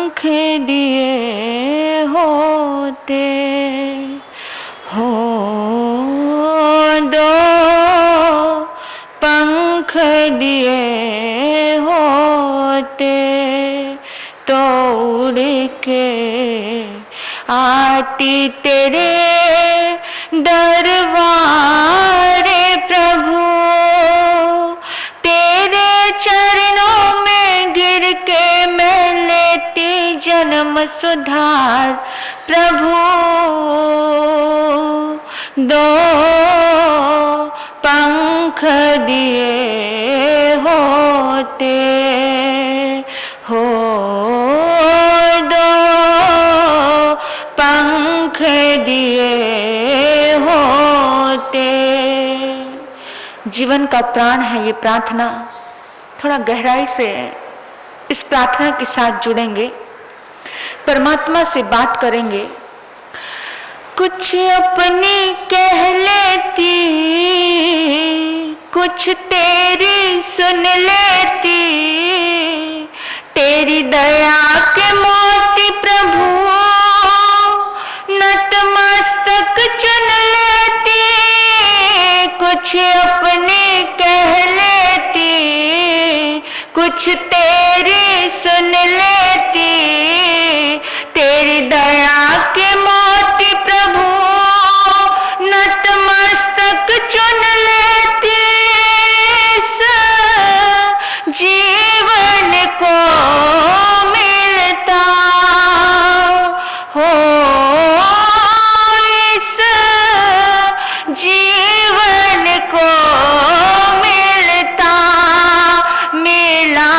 पंख दिए होते हो, दो पंख दिए होते तो उड़ के आती तेरे दरबारे प्रभु। तेरे चरणों में गिर के मैं लेती जन्म सुधार प्रभु। दो पंख दिए होते हो, दो पंख दिए होते। जीवन का प्राण है ये प्रार्थना। थोड़ा गहराई से इस प्रार्थना के साथ जुड़ेंगे, परमात्मा से बात करेंगे। कुछ अपनी कह लेती, कुछ तेरी सुन लेती, तेरी दया के मोती प्रभु नतमस्तक चुन लेती। कुछ अपनी कह लेती, कुछ तेरी सुन लेती, तेरी दया के मोती प्रभु नतमस्तक चुन लेती। जीवन को मिलता हो, इस जीवन को मिलता मिला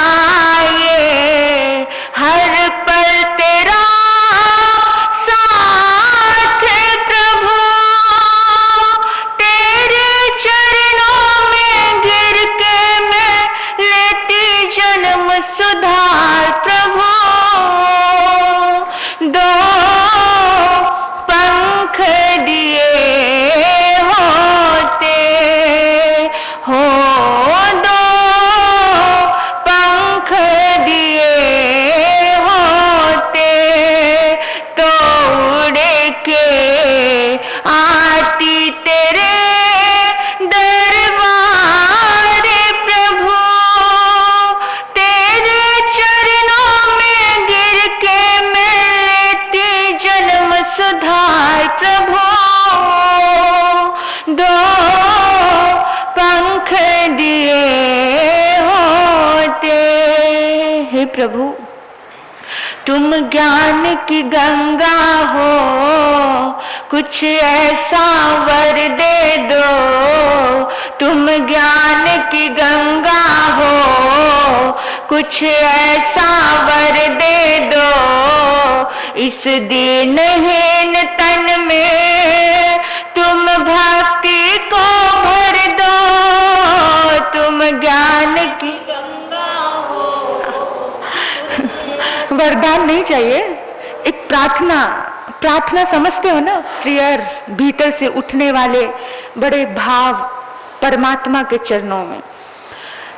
ये हर पल तेरा साथ प्रभु। तेरे चरणों में गिर के मैं लेती जन्म सुधार प्रभु। दो पंख दिए होते हो, दो पंख दिए होते तो उड़ के आती तेरे दरबारे प्रभु। तेरे चरणों में गिर के मैं लेती जन्म सुधार प्रभु। दो पंख दिए होते। हे प्रभु, तुम ज्ञान की गंगा हो, कुछ ऐसा वर दे दो। तुम ज्ञान की गंगा हो, कुछ ऐसा वर दे दो। इस दीनहीन तन में तुम भक्ति को भर दो। तुम ज्ञान की गंगा हो। वरदान नहीं चाहिए, एक प्रार्थना। प्रार्थना समझते हो ना, प्रेयर, भीतर से उठने वाले बड़े भाव परमात्मा के चरणों में।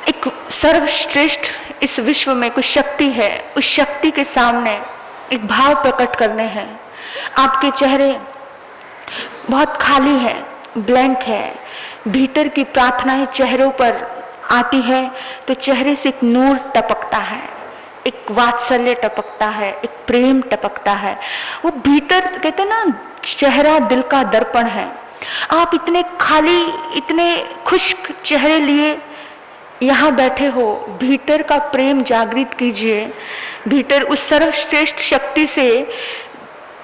एक सर्वश्रेष्ठ इस विश्व में कुछ शक्ति है, उस शक्ति के सामने एक भाव प्रकट करने हैं। आपके चेहरे बहुत खाली है, ब्लैंक है। भीतर की प्रार्थनाएं चेहरों पर आती है तो चेहरे से एक नूर टपकता है, एक वात्सल्य टपकता है, एक प्रेम टपकता है। वो भीतर कहते हैं ना, चेहरा दिल का दर्पण है। आप इतने खाली, इतने खुश्क चेहरे लिए यहाँ बैठे हो, भीतर का प्रेम जागृत कीजिए। भीतर उस सर्वश्रेष्ठ शक्ति से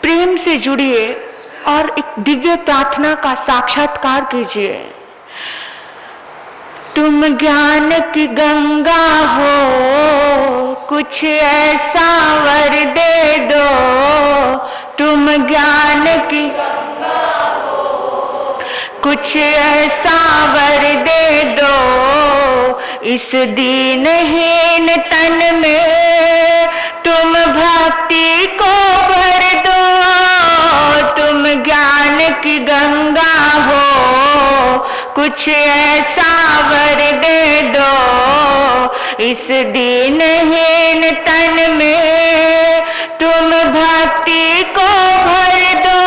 प्रेम से जुड़िए और एक दिव्य प्रार्थना का साक्षात्कार कीजिए। तुम ज्ञान की गंगा हो, कुछ ऐसा वर दे दो। तुम ज्ञान की गंगा हो, कुछ ऐसा वर दे दो। इस दीनहीन तन में तुम भक्ति को भर दो। तुम ज्ञान की गंगा हो, कुछ ऐसा वर दे दो। इस दीनहीन तन में तुम भक्ति को भर दो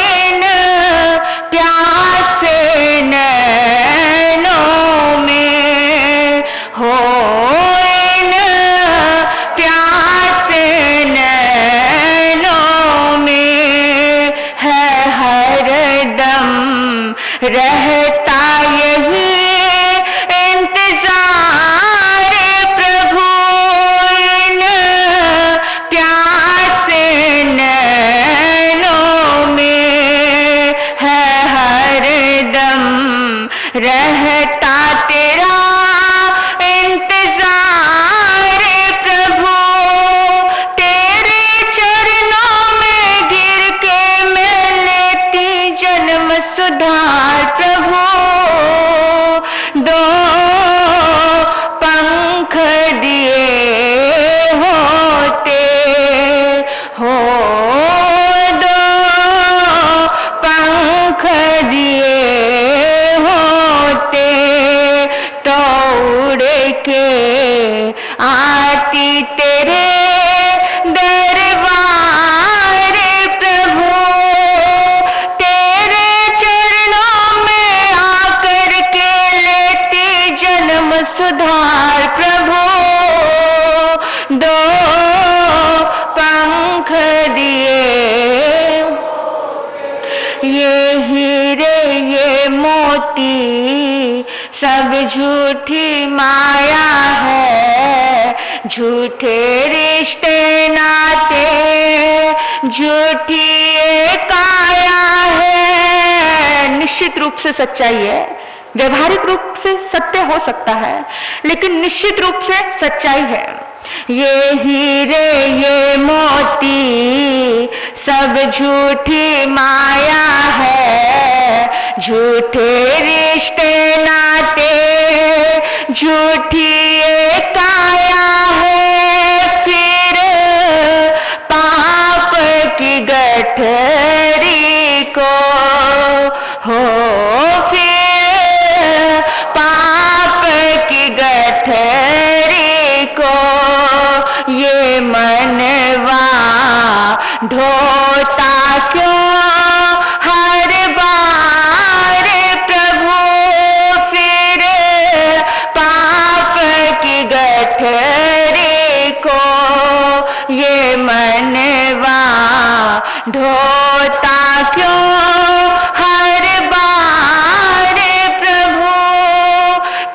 इन प्यासे नैनों में, हो इन प्यासे नैनों में है हरदम रहता यही इंतजार प्रभु, इन प्यासे नैनों में है हरदम रहता तेरा इंतजार प्रभु। तेरे चरणों में गिर के मैं लेती जन्म सुधार प्रभु। दो पंख दिए होते हो, दो पंख दिए होते तो उड़ के आती तेरे दरबार प्रभु। तेरे चरणों में आकर के लेती जन्म सुधार प्रभु। दो पंख दिए, ये हीरे ये मोती सब झूठी माया है, झूठे रिश्ते नाते झूठी ये काया है। निश्चित रूप से सच्चाई है, व्यवहारिक रूप से सत्य हो सकता है, लेकिन निश्चित रूप से सच्चाई है। ये हीरे ये मोती सब झूठी माया है, झूठे रिश्ते नाते झूठी ये काया है। फिर पाप की गठरी को हो, फिर पाप की गठरी को ये मनवा ढोता क्यों हर बार प्रभु। फिर पाप की गठरी को ये मनवा ढोता क्यों हर बार प्रभु।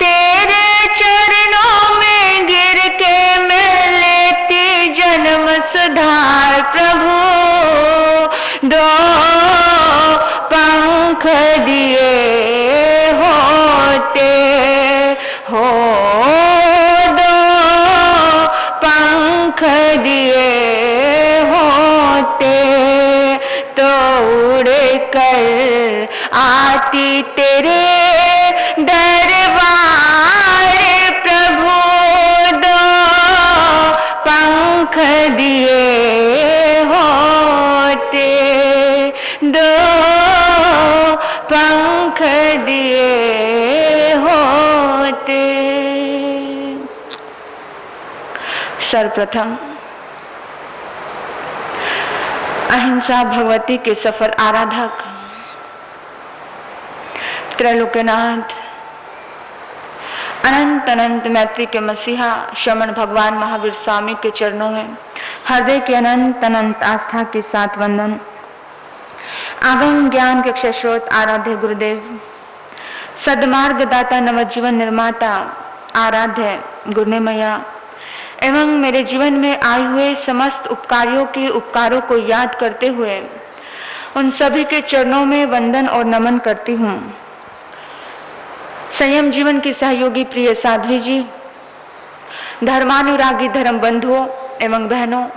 तेरे चरणों में गिर के मैं लेती जन्म सुधार प्रभु। दो पंख दिए होते हो, दो पंख दिए होते तो उड़ कर आती तेरे दरबार प्रभु। दो पंख दिए होते, दो पंख दिए होते। सर्वप्रथम अहिंसा भगवती के सफल आराधक त्रैलोक्यनाथ अनंत अनंत मैत्री के मसीहा श्रमण भगवान महावीर स्वामी के चरणों में हृदय के अनंत अनंत आस्था के साथ वंदन। आगम ज्ञान के अक्षय स्रोत आराध्य गुरुदेव, सदमार्ग दाता नवजीवन निर्माता आराध्य गुरुने मैया एवं मेरे जीवन में आए हुए समस्त उपकारियों के उपकारों को याद करते हुए उन सभी के चरणों में वंदन और नमन करती हूँ। संयम जीवन की सहयोगी प्रिय साध्वी जी, धर्मानुरागी धर्म बंधुओं एवं बहनों,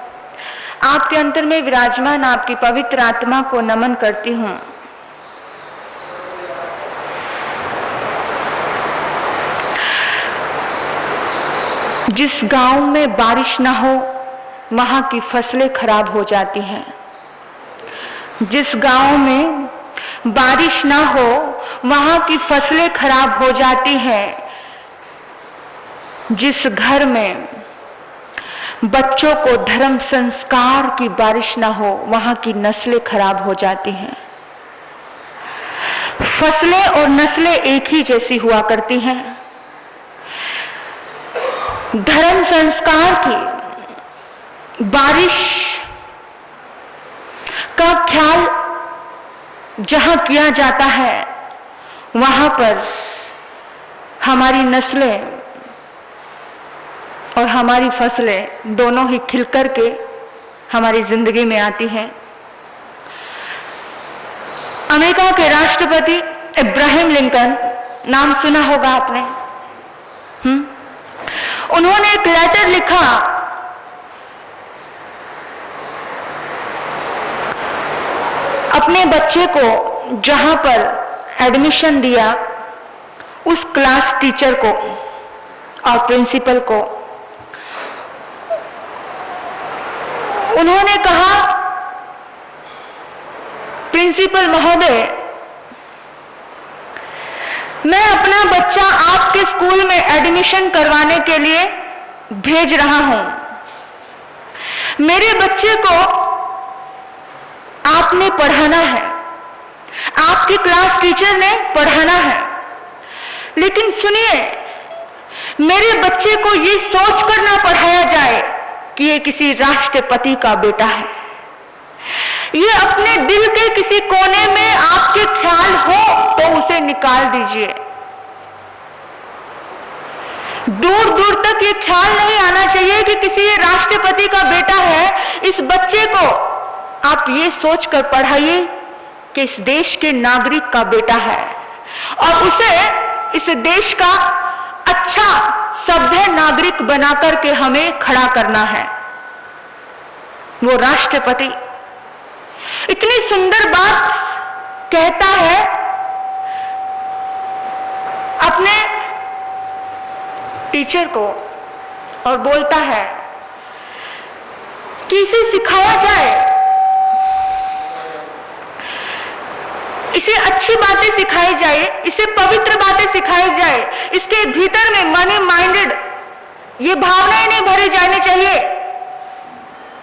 आपके अंतर में विराजमान आपकी पवित्र आत्मा को नमन करती हूँ। जिस गांव में बारिश ना हो वहां की फसलें खराब हो जाती हैं। जिस गांव में बारिश ना हो वहां की फसलें खराब हो जाती हैं। जिस घर में बच्चों को धर्म संस्कार की बारिश ना हो, वहां की नस्लें खराब हो जाती हैं। फसलें और नस्लें एक ही जैसी हुआ करती हैं। धर्म संस्कार की बारिश का ख्याल जहां किया जाता है, वहां पर हमारी नस्लें और हमारी फसलें दोनों ही खिलकर के हमारी जिंदगी में आती हैं। अमेरिका के राष्ट्रपति इब्राहिम लिंकन, नाम सुना होगा आपने। उन्होंने एक लेटर लिखा अपने बच्चे को जहां पर एडमिशन दिया, उस क्लास टीचर को और प्रिंसिपल को। उन्होंने कहा, प्रिंसिपल महोदय, मैं अपना बच्चा आपके स्कूल में एडमिशन करवाने के लिए भेज रहा हूं। मेरे बच्चे को आपने पढ़ाना है, आपकी क्लास टीचर ने पढ़ाना है, लेकिन सुनिए, मेरे बच्चे को ये सोचकर ना पढ़ाया जाए कि ये किसी राष्ट्रपति का बेटा है। ये अपने दिल के किसी कोने में आपके ख्याल हो तो उसे निकाल दीजिए। दूर दूर तक ये ख्याल नहीं आना चाहिए कि किसी राष्ट्रपति का बेटा है। इस बच्चे को आप ये सोचकर पढ़ाइए कि इस देश के नागरिक का बेटा है और उसे इस देश का अच्छा सभ्य नागरिक बनाकर के हमें खड़ा करना है। वो राष्ट्रपति इतनी सुंदर बात कहता है अपने टीचर को और बोलता है कि इसे सिखाया जाए, इसे अच्छी बातें सिखाई जाए, इसे पवित्र बातें सिखाई जाए। इसके भीतर में मनी माइंडेड ये भावनाएं नहीं भरी जानी चाहिए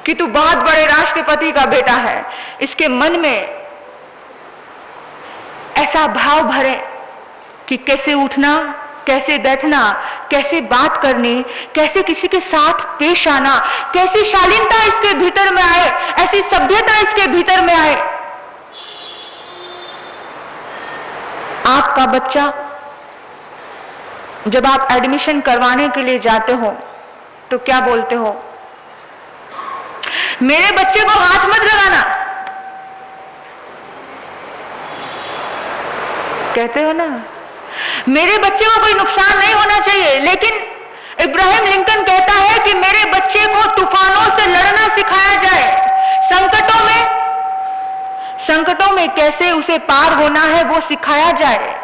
कि तू बहुत बड़े राष्ट्रपति का बेटा है। इसके मन में ऐसा भाव भरे कि कैसे उठना, कैसे बैठना, कैसे बात करनी, कैसे किसी के साथ पेश आना, कैसी शालीनता इसके भीतर में आए, ऐसी सभ्यता इसके भीतर में आए। आपका बच्चा जब आप एडमिशन करवाने के लिए जाते हो तो क्या बोलते हो? मेरे बच्चे को हाथ मत लगाना, कहते हो ना। मेरे बच्चे को कोई नुकसान नहीं होना चाहिए, लेकिन इब्राहिम लिंकन कहता है कि मेरे बच्चे को तूफानों से लड़ना सिखाया जाए। संकटों में कैसे उसे पार होना है वो सिखाया जाए।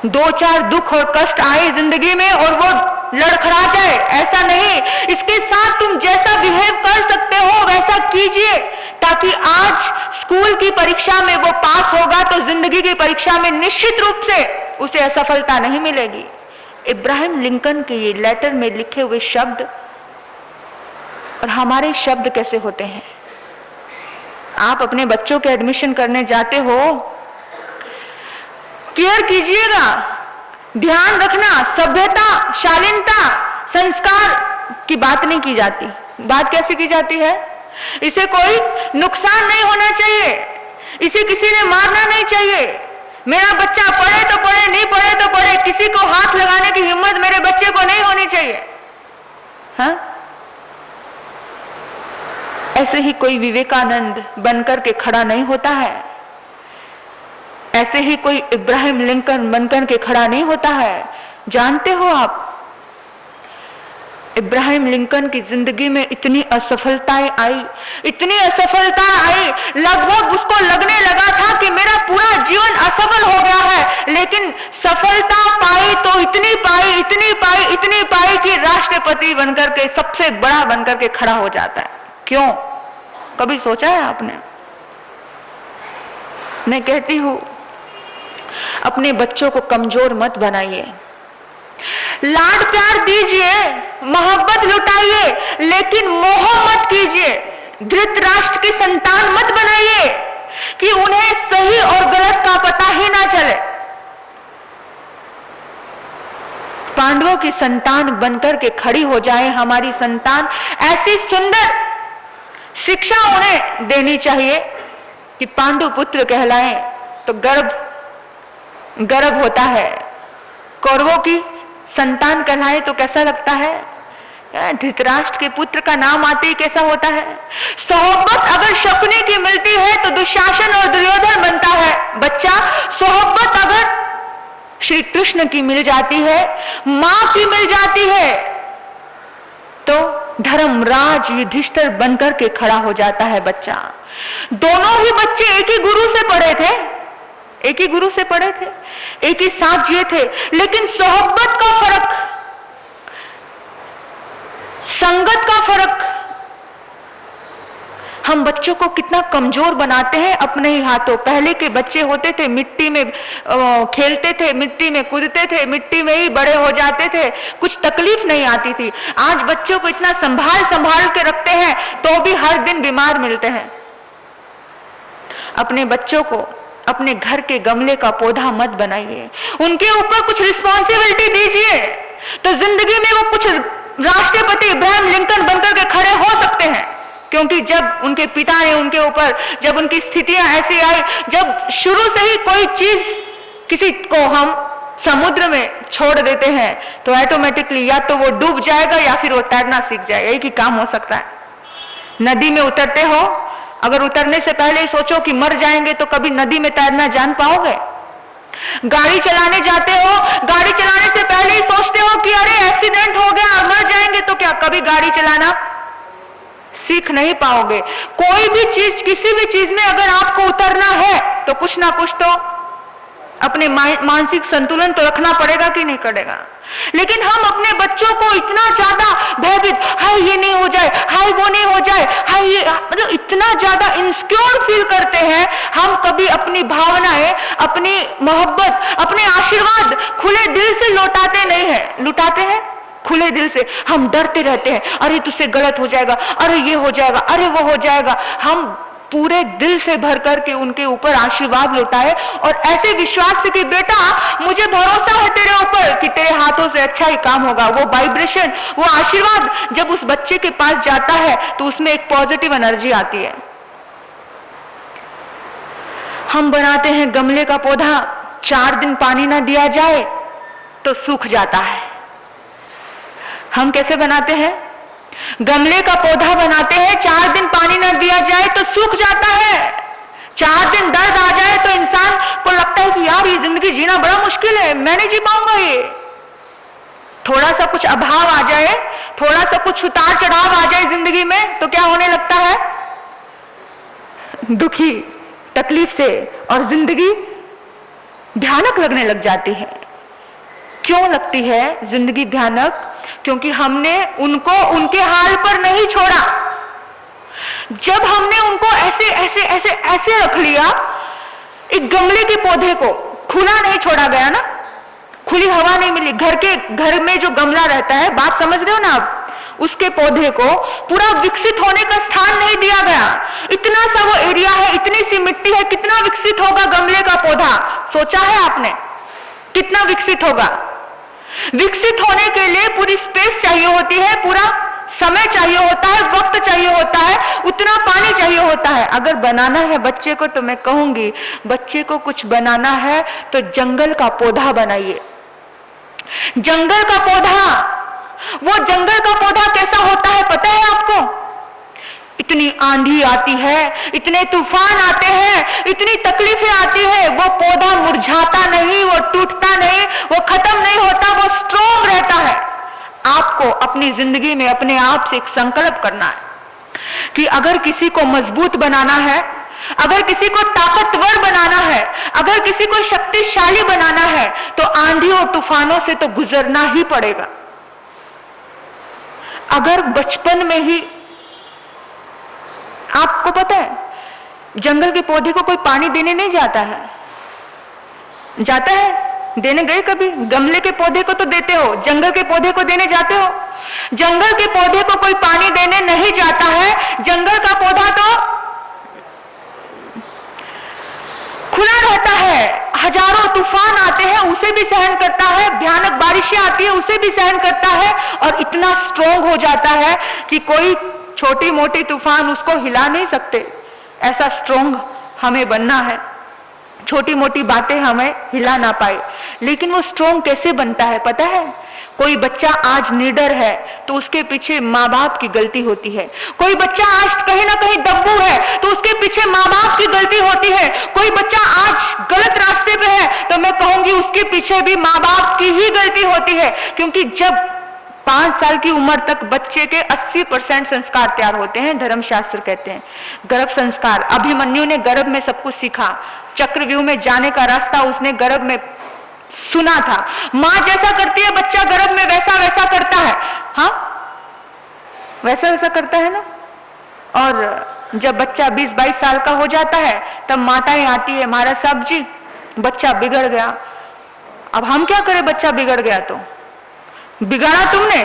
दो चार दुख और कष्ट आए जिंदगी में और वो लड़खड़ा जाए, ऐसा नहीं। इसके साथ तुम जैसा बिहेव कर सकते हो वैसा कीजिए, ताकि आज स्कूल की परीक्षा में वो पास होगा तो जिंदगी की परीक्षा में निश्चित रूप से उसे असफलता नहीं मिलेगी। इब्राहिम लिंकन के ये लेटर में लिखे हुए शब्द और हमारे शब्द कैसे होते हैं। आप अपने बच्चों के एडमिशन करने जाते हो, केयर कीजिएगा, ध्यान रखना, सभ्यता, शालीनता, संस्कार की बात नहीं की जाती। बात कैसे की जाती है? इसे कोई नुकसान नहीं होना चाहिए, इसे किसी ने मारना नहीं चाहिए। मेरा बच्चा पढ़े तो पढ़े, नहीं पढ़े तो पढ़े, किसी को हाथ लगाने की हिम्मत मेरे बच्चे को नहीं होनी चाहिए। हाँ, ऐसे ही कोई विवेकानंद बनकर के खड़ा नहीं होता है, ऐसे ही कोई इब्राहिम लिंकन बनकर के खड़ा नहीं होता है। जानते हो आप, इब्राहिम लिंकन की जिंदगी में इतनी असफलताएं आई, इतनी असफलता आई, लगभग उसको लगने लगा था कि मेरा पूरा जीवन असफल हो गया है, लेकिन सफलता पाई तो इतनी पाई, इतनी पाई, इतनी पाई कि राष्ट्रपति बनकर के, सबसे बड़ा बनकर के खड़ा हो जाता है। क्यों? कभी सोचा है आपने? मैं कहती हूं, अपने बच्चों को कमजोर मत बनाइए, लाड प्यार दीजिए, मोहब्बत लुटाइए। लुटाइए, लेकिन मोह मत कीजिए, धृतराष्ट्र की संतान मत बनाइए कि उन्हें सही और गलत का पता ही ना चले। पांडवों की संतान बनकर के खड़ी हो जाए हमारी संतान, ऐसी सुंदर शिक्षा उन्हें देनी चाहिए कि पांडु पुत्र कहलाएं तो गर्व होता है। कौरवों की संतान कहलाए तो कैसा लगता है? धृतराष्ट्र के पुत्र का नाम आते ही कैसा होता है? सोहबत अगर शकुनी की मिलती है तो दुशासन और दुर्योधन बनता है बच्चा। सोहबत अगर श्री कृष्ण की मिल जाती है, मां की मिल जाती है, तो धर्मराज युधिष्ठिर बनकर के खड़ा हो जाता है बच्चा। दोनों ही बच्चे एक ही गुरु से पढ़े थे, एक ही गुरु से पढ़े थे, एक ही साथ जिए थे, लेकिन सोहबत का फर्क, संगत का फर्क हम बच्चों को कितना कमजोर बनाते हैं अपने ही हाथों। पहले के बच्चे होते थे मिट्टी में खेलते थे, मिट्टी में कूदते थे, मिट्टी में ही बड़े हो जाते थे, कुछ तकलीफ नहीं आती थी। आज बच्चों को इतना संभाल के रखते हैं तो भी हर दिन बीमार मिलते हैं। अपने बच्चों को अपने घर के गमले का पौधा मत बनाइए, उनके ऊपर कुछ रिस्पॉन्सिबिलिटी दीजिए, तो जिंदगी में वो कुछ राष्ट्रपति इब्राहिम लिंकन बनकर के खड़े हो सकते हैं। क्योंकि जब उनके पिता ने उनके ऊपर, जब उनकी स्थितियां ऐसी आई, जब शुरू से ही कोई चीज किसी को हम समुद्र में छोड़ देते हैं तो ऑटोमेटिकली या तो वो डूब जाएगा या फिर वो तैरना सीख जाएगा, एक ही काम हो सकता है। नदी में उतरते हो, अगर उतरने से पहले ही सोचो कि मर जाएंगे तो कभी नदी में तैरना जान पाओगे? गाड़ी चलाने जाते हो, गाड़ी चलाने से पहले ही सोचते हो कि अरे एक्सीडेंट हो गया, मर जाएंगे, तो क्या कभी गाड़ी चलाना सीख नहीं पाओगे? कोई भी चीज, किसी भी चीज में अगर आपको उतरना है तो कुछ ना कुछ तो अपने मानसिक संतुलन तो रखना पड़ेगा कि नहीं पड़ेगा। लेकिन हम अपने बच्चों को इतना ज्यादा भयभीत, हाय ये नहीं हो जाए, हाय वो नहीं हो जाए, हाय ये, मतलब इतना ज्यादा इंसिक्योर फील करते हैं। हम कभी अपनी भावनाएं, अपनी मोहब्बत, अपने आशीर्वाद खुले दिल से लौटाते नहीं है। लुटाते हैं खुले दिल से, हम डरते रहते हैं, अरे तुझसे गलत हो जाएगा, अरे ये हो जाएगा, अरे वो हो जाएगा। हम पूरे दिल से भर करके उनके ऊपर आशीर्वाद लौटाए और ऐसे विश्वास से कि बेटा मुझे भरोसा है तेरे ऊपर कि तेरे हाथों से अच्छा ही काम होगा। वो वाइब्रेशन, वो आशीर्वाद जब उस बच्चे के पास जाता है तो उसमें एक पॉजिटिव एनर्जी आती है। हम बनाते हैं गमले का पौधा, 4 दिन पानी ना दिया जाए तो सूख जाता है। हम कैसे बनाते हैं? गमले का पौधा बनाते हैं, 4 दिन पानी न दिया जाए तो सूख जाता है। 4 दिन दर्द आ जाए तो इंसान को लगता है कि यार ये जिंदगी जीना बड़ा मुश्किल है, मैं नहीं जी पाऊंगा ये। थोड़ा सा कुछ अभाव आ जाए, थोड़ा सा कुछ उतार चढ़ाव आ जाए जिंदगी में तो क्या होने लगता है? दुखी, तकलीफ से, और जिंदगी भयानक लगने लग जाती है। क्यों लगती है जिंदगी भयानक? क्योंकि हमने उनको उनके हाल पर नहीं छोड़ा। जब हमने उनको ऐसे ऐसे ऐसे ऐसे रख लिया, एक गमले के पौधे को खुला नहीं छोड़ा गया ना, खुली हवा नहीं मिली, घर में जो गमला रहता है, बात समझ रहे हो ना आप, उसके पौधे को पूरा विकसित होने का स्थान नहीं दिया गया। इतना सा वो एरिया है, इतनी सी मिट्टी है, कितना विकसित होगा गमले का पौधा? सोचा है आपने कितना विकसित होगा? विकसित होने के लिए पूरी स्पेस चाहिए होती है, पूरा समय चाहिए होता है, वक्त चाहिए होता है, उतना पानी चाहिए होता है। अगर बनाना है बच्चे को तो मैं कहूंगी, बच्चे को कुछ बनाना है तो जंगल का पौधा बनाइए। जंगल का पौधा, वो जंगल का पौधा कैसा होता है पता है आपको? इतनी आंधी आती है, इतने तूफान आते हैं, इतनी तकलीफें आती है, वो पौधा मुरझाता नहीं, वो टूटता नहीं, वो खत्म नहीं होता, वो स्ट्रॉन्ग रहता है। आपको अपनी जिंदगी में अपने आप से एक संकल्प करना है कि अगर किसी को मजबूत बनाना है, अगर किसी को ताकतवर बनाना है, अगर किसी को शक्तिशाली बनाना है, तो आंधी और तूफानों से तो गुजरना ही पड़ेगा। अगर बचपन में ही, आपको पता है जंगल के पौधे को कोई पानी देने नहीं जाता है, जाता है? देने गए कभी? गमले के पौधे को तो देते हो, जंगल के पौधे को देने जाते हो? जंगल के पौधे को कोई पानी देने नहीं जाता है, जंगल का पौधा तो खुला रहता है, हजारों तूफान आते हैं उसे भी सहन करता है, भयानक बारिशें आती है उसे भी सहन करता है, और इतना स्ट्रोंग हो जाता है कि कोई छोटी मोटी तूफान उसको हिला नहीं सकते। ऐसा स्ट्रोंग हमें बनना है, छोटी मोटी बातें हमें हिला ना पाए। लेकिन वो स्ट्रोंग कैसे बनता है पता है? कोई बच्चा आज निडर है तो उसके पीछे माँ बाप की गलती होती है। कोई बच्चा आज कहीं ना कहीं दब्बू है तो उसके पीछे माँ बाप की गलती होती है। कोई बच्चा आज गलत रास्ते पे है तो मैं कहूंगी उसके पीछे भी माँ बाप की ही गलती होती है। क्योंकि जब 5 साल की उम्र तक बच्चे के 80% संस्कार तैयार होते हैं, धर्मशास्त्र कहते हैं गर्भ संस्कार। अभिमन्यु ने गर्भ में सब कुछ सीखा, चक्रव्यूह में जाने का रास्ता उसने गर्भ में सुना था। माँ जैसा करती है बच्चा गर्भ में वैसा वैसा करता है, हाँ वैसा वैसा करता है ना। और जब बच्चा 20-22 साल का हो जाता है तब माताएं आती है, महाराज साहब जी बच्चा बिगड़ गया। अब हम क्या करें, बच्चा बिगड़ गया तो बिगाड़ा तुमने,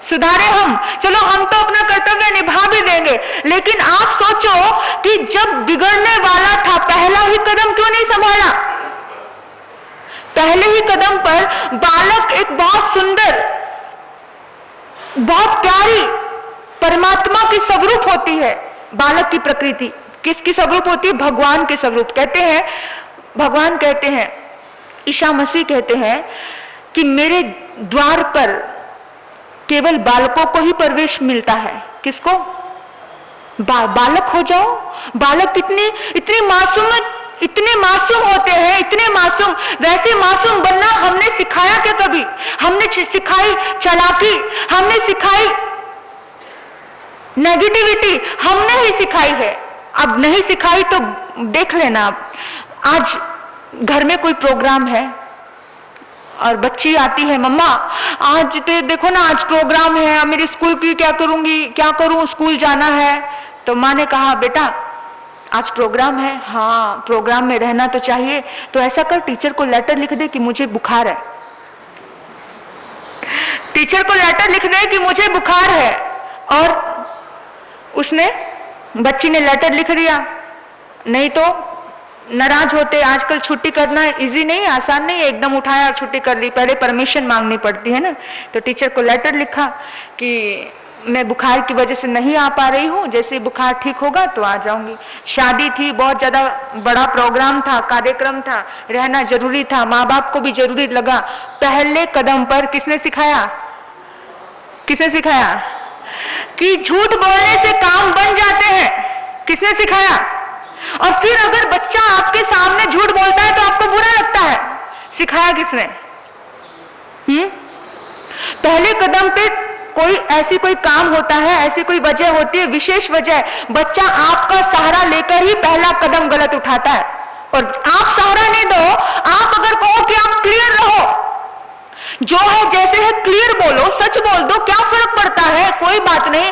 सुधारे हम, चलो हम तो अपना कर्तव्य निभा भी देंगे। लेकिन आप सोचो कि जब बिगड़ने वाला था पहला ही कदम क्यों नहीं संभाला? पहले ही कदम पर बालक एक बहुत सुंदर, बहुत प्यारी परमात्मा की स्वरूप होती है। बालक की प्रकृति किसकी स्वरूप होती है? भगवान के स्वरूप। कहते हैं, भगवान कहते हैं, ईसा मसीह कहते हैं कि मेरे द्वार पर केवल बालकों को ही प्रवेश मिलता है। किसको? बालक हो जाओ। बालक इतनी मासूम, इतने मासूम होते हैं, इतने मासूम। वैसे मासूम बनना हमने सिखाया क्या कभी? हमने सिखाई चालाकी, हमने सिखाई नेगेटिविटी, हमने ही सिखाई है। अब नहीं सिखाई तो देख लेना। आज घर में कोई प्रोग्राम है और बच्ची आती है, मम्मा आज देखो ना आज प्रोग्राम है, अब मेरी स्कूल की क्या करूंगी, क्या करूं, स्कूल जाना है। तो माँ ने कहा बेटा आज प्रोग्राम है, हाँ प्रोग्राम में रहना तो चाहिए, तो ऐसा कर टीचर को लेटर लिख दे कि मुझे बुखार है। टीचर को लेटर लिख दे कि मुझे बुखार है। और उसने, बच्ची ने लेटर लिख दिया। नहीं तो नाराज होते। आजकल छुट्टी करना इजी नहीं, आसान नहीं है, एकदम उठाया और छुट्टी कर ली, पहले परमिशन मांगनी पड़ती है ना। तो टीचर को लेटर लिखा कि मैं बुखार की वजह से नहीं आ पा रही हूँ, जैसे बुखार ठीक होगा तो आ जाऊंगी। शादी थी, बहुत ज्यादा बड़ा प्रोग्राम था, कार्यक्रम था, रहना जरूरी था, माँ बाप को भी जरूरी लगा। पहले कदम पर किसने सिखाया? किसने सिखाया कि झूठ बोलने से काम बन जाते हैं? किसने सिखाया? और फिर अगर बच्चा आपके सामने झूठ बोलता है तो आपको बुरा लगता है, सिखाया किसने? पहले कदम पे कोई काम होता है, ऐसी कोई वजह होती है, विशेष वजह। बच्चा आपका सहारा लेकर ही पहला कदम गलत उठाता है। और आप सहारा नहीं दो, आप अगर कहो कि आप क्लियर रहो, जो है जैसे है क्लियर बोलो, सच बोल दो, क्या फर्क पड़ता है, कोई बात नहीं।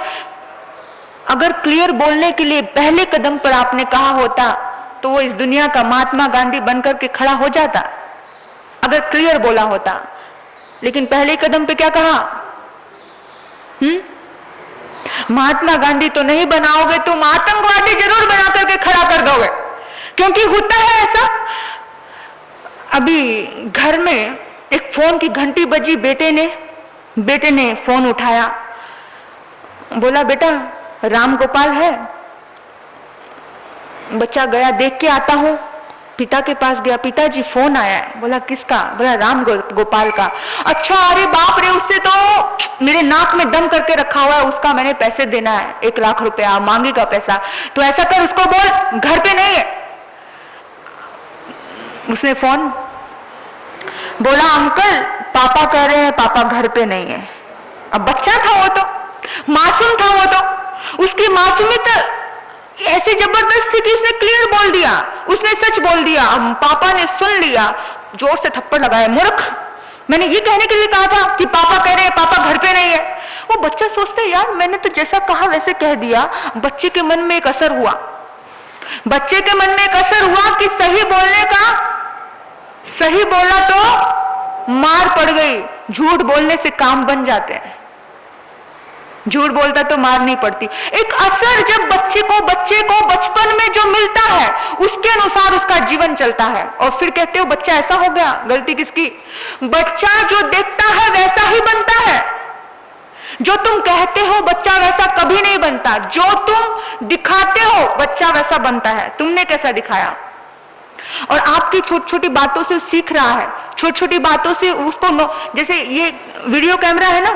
अगर क्लियर बोलने के लिए पहले कदम पर आपने कहा होता तो वो इस दुनिया का महात्मा गांधी बनकर के खड़ा हो जाता, अगर क्लियर बोला होता। लेकिन पहले कदम पे क्या कहा? महात्मा गांधी तो नहीं बनाओगे, तुम आतंकवादी जरूर बना करके खड़ा कर दोगे। क्योंकि होता है ऐसा। अभी घर में एक फोन की घंटी बजी, बेटे ने फोन उठाया, बोला बेटा राम गोपाल है? बच्चा गया, देख के आता हूं। पिता के पास गया, पिताजी फोन आया है। बोला किसका? बोला राम गोपाल का। अच्छा, अरे बाप रे, उससे तो मेरे नाक में दम करके रखा हुआ है, उसका मैंने पैसे देना है, 1 लाख रुपया मांगेगा पैसा। तो ऐसा कर, उसको बोल घर पे नहीं है। उसने फोन बोला, अंकल पापा कह रहे हैं पापा घर पे नहीं है। अब बच्चा था वो, तो मासूम था वो, तो उसकी मासूमियत ऐसी जबरदस्त थी कि उसने क्लियर बोल दिया, उसने सच बोल दिया। अब पापा ने सुन लिया, जोर से थप्पड़ लगाया, मूर्ख, मैंने ये कहने के लिए कहा था कि पापा कह रहे हैं पापा घर पे नहीं है। वो बच्चा सोचता है यार मैंने तो जैसा कहा वैसे कह दिया। बच्चे के मन में एक असर हुआ, बच्चे के मन में एक असर हुआ कि सही बोलने का, सही बोला तो मार पड़ गई। झूठ बोलने से काम बन जाते हैं। झूठ बोलता तो मार नहीं पड़ती। एक असर जब बच्चे को बचपन में जो मिलता है उसके अनुसार उसका जीवन चलता है। और फिर कहते हो बच्चा ऐसा हो गया, गलती किसकी? बच्चा जो देखता है वैसा ही बनता है। जो तुम कहते हो बच्चा वैसा कभी नहीं बनता, जो तुम दिखाते हो बच्चा वैसा बनता है। तुमने कैसा दिखाया? और आपकी छोटी छोटी बातों से सीख रहा है, छोटी छोटी बातों से उसको जैसे ये वीडियो कैमरा है ना,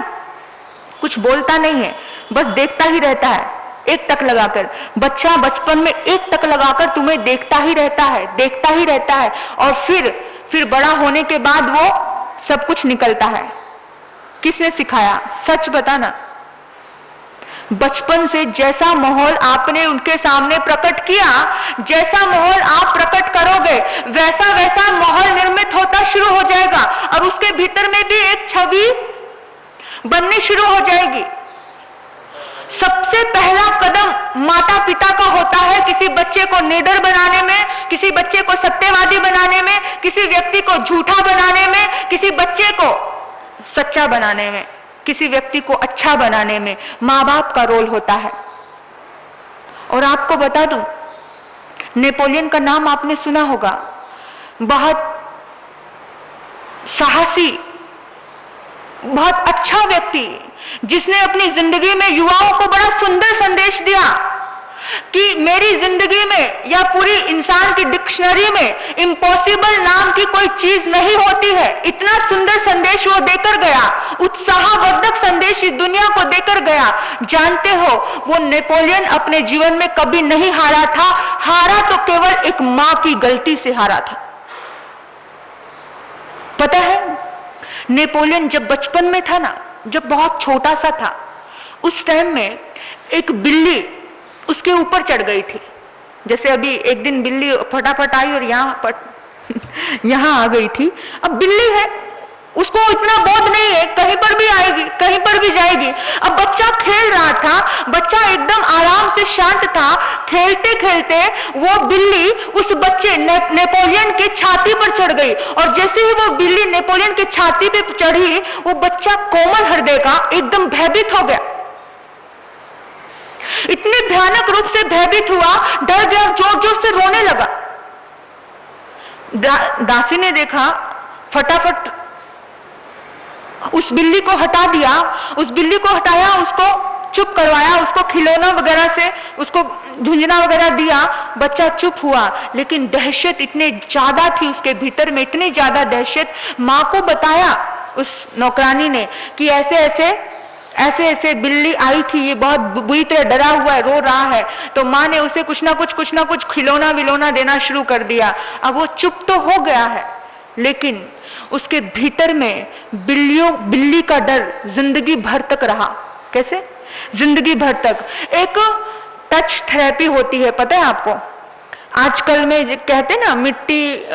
कुछ बोलता नहीं है, बस देखता ही रहता है एक टक लगाकर। बच्चा बचपन में एक टक लगाकर तुम्हें देखता ही रहता है, देखता ही रहता है, और फिर बड़ा होने के बाद वो सब कुछ निकलता है। किसने सिखाया? सच बताना। बचपन से जैसा माहौल आपने उनके सामने प्रकट किया, जैसा माहौल आप प्रकट करोगे वैसा वैसा माहौल निर्मित होता शुरू हो जाएगा, और उसके भीतर में भी एक छवि बननी शुरू हो जाएगी। सबसे पहला कदम माता पिता का होता है किसी बच्चे को निडर बनाने में, किसी बच्चे को सत्यवादी बनाने में, किसी व्यक्ति को झूठा बनाने में, किसी बच्चे को सच्चा बनाने में, किसी व्यक्ति को अच्छा बनाने में माँ बाप का रोल होता है। और आपको बता दूं, नेपोलियन का नाम आपने सुना होगा। बहुत साहसी, बहुत अच्छा व्यक्ति, जिसने अपनी जिंदगी में युवाओं को बड़ा सुंदर संदेश दिया कि मेरी जिंदगी में या पूरी इंसान की डिक्शनरी में इम्पॉसिबल नाम की कोई चीज नहीं होती है। इतना सुंदर संदेश वो देकर गया, उत्साहवर्धक संदेश इस दुनिया को देकर गया। जानते हो, वो नेपोलियन अपने जीवन में कभी नहीं हारा था, हारा तो केवल एक मां की गलती से हारा था। पता है, नेपोलियन जब बचपन में था ना, जब बहुत छोटा सा था, उस टाइम में एक बिल्ली उसके ऊपर चढ़ गई थी। जैसे अभी एक दिन बिल्ली फटाफट आई और यहाँ आ गई थी। अब बिल्ली है, उसको इतना बोध नहीं है, कहीं पर भी आएगी, कहीं पर भी जाएगी। अब बच्चा खेल रहा था, बच्चा एकदम आराम से शांत था। खेलते खेलते वो बिल्ली उस बच्चे नेपोलियन के छाती पर चढ़ गई, और जैसे ही वो बिल्ली नेपोलियन के छाती पे चढ़ी, वो बच्चा कोमल हृदय का एकदम भयभीत हो गया। इतने भयानक रूप से भयभीत हुआ, डर गया, जोर जोर से रोने लगा। दासी ने देखा, फटाफट उस बिल्ली को हटा दिया, उस बिल्ली को हटाया, उसको चुप करवाया, उसको खिलौना वगैरह से उसको झुंझुना वगैरह दिया। बच्चा चुप हुआ, लेकिन दहशत इतने ज्यादा थी उसके भीतर में, इतनी ज्यादा दहशत। माँ को बताया उस नौकरानी ने कि ऐसे ऐसे बिल्ली आई थी, ये बहुत बुरी तरह डरा हुआ है, रो रहा है। तो माँ ने उसे कुछ ना कुछ खिलौना विलौना देना शुरू कर दिया। अब वो चुप तो हो गया है, लेकिन उसके भीतर में बिल्ली का डर जिंदगी भर तक रहा। कैसे? जिंदगी भर तक। एक टच थेरेपी होती है, पता है आपको? आजकल में कहते हैं ना, मिट्टी,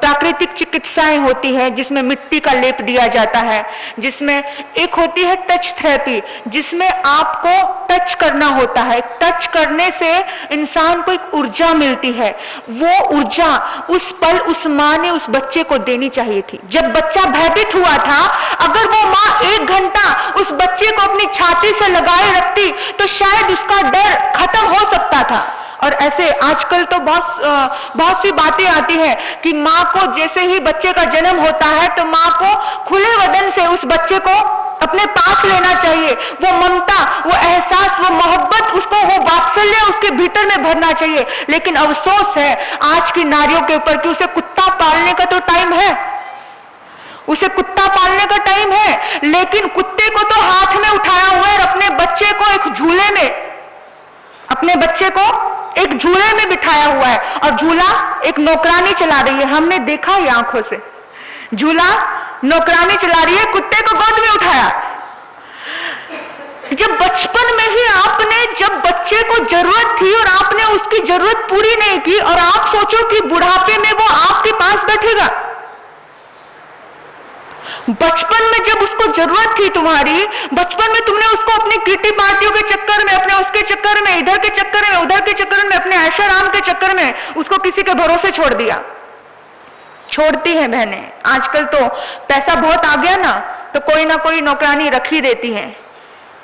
प्राकृतिक चिकित्साएं होती है जिसमें मिट्टी का लेप दिया जाता है, जिसमें एक होती है टच थेरेपी, जिसमें आपको टच करना होता है। टच करने से इंसान को एक ऊर्जा मिलती है। वो ऊर्जा उस पल उस माँ ने उस बच्चे को देनी चाहिए थी। जब बच्चा भयभीत हुआ था, अगर वो माँ 1 घंटा उस बच्चे को अपनी छाती से लगाए रखती तो शायद उसका डर खत्म हो सकता था। और ऐसे आजकल तो बहुत सी बातें आती हैं कि माँ को जैसे ही बच्चे का जन्म होता है तो माँ को खुले बदन से उस बच्चे को अपने पास लेना चाहिए। वो ममता, वो एहसास, वो मोहब्बत, उसको वो वात्सल्य उसके भीतर में भरना चाहिए। लेकिन अफसोस है आज की नारियों के ऊपर कि उसे कुत्ता पालने का तो टाइम है, उसे कुत्ता पालने का टाइम है, लेकिन कुत्ते को तो हाथ में उठाया हुआ है और अपने बच्चे को एक झूले में बिठाया हुआ है, और झूला एक नौकरानी चला रही है। हमने देखा ये आंखों से, झूला नौकरानी चला रही है, कुत्ते को गोद में उठाया। जब बचपन में ही आपने, जब बच्चे को जरूरत थी और आपने उसकी जरूरत पूरी नहीं की, और आप सोचो कि बुढ़ापे में वो आपके पास बैठेगा। बचपन में जब उसको जरूरत थी तुम्हारी, बचपन में तुमने उसको अपनी किटी पार्टियों के चक्कर में, अपने उसके चक्कर में, इधर के चक्कर में, उधर के चक्कर में, अपने ऐशोआराम के चक्कर में उसको किसी के भरोसे छोड़ दिया। छोड़ती है बहनें, आजकल तो पैसा बहुत आ गया ना, तो कोई ना कोई नौकरानी रख ही देती है।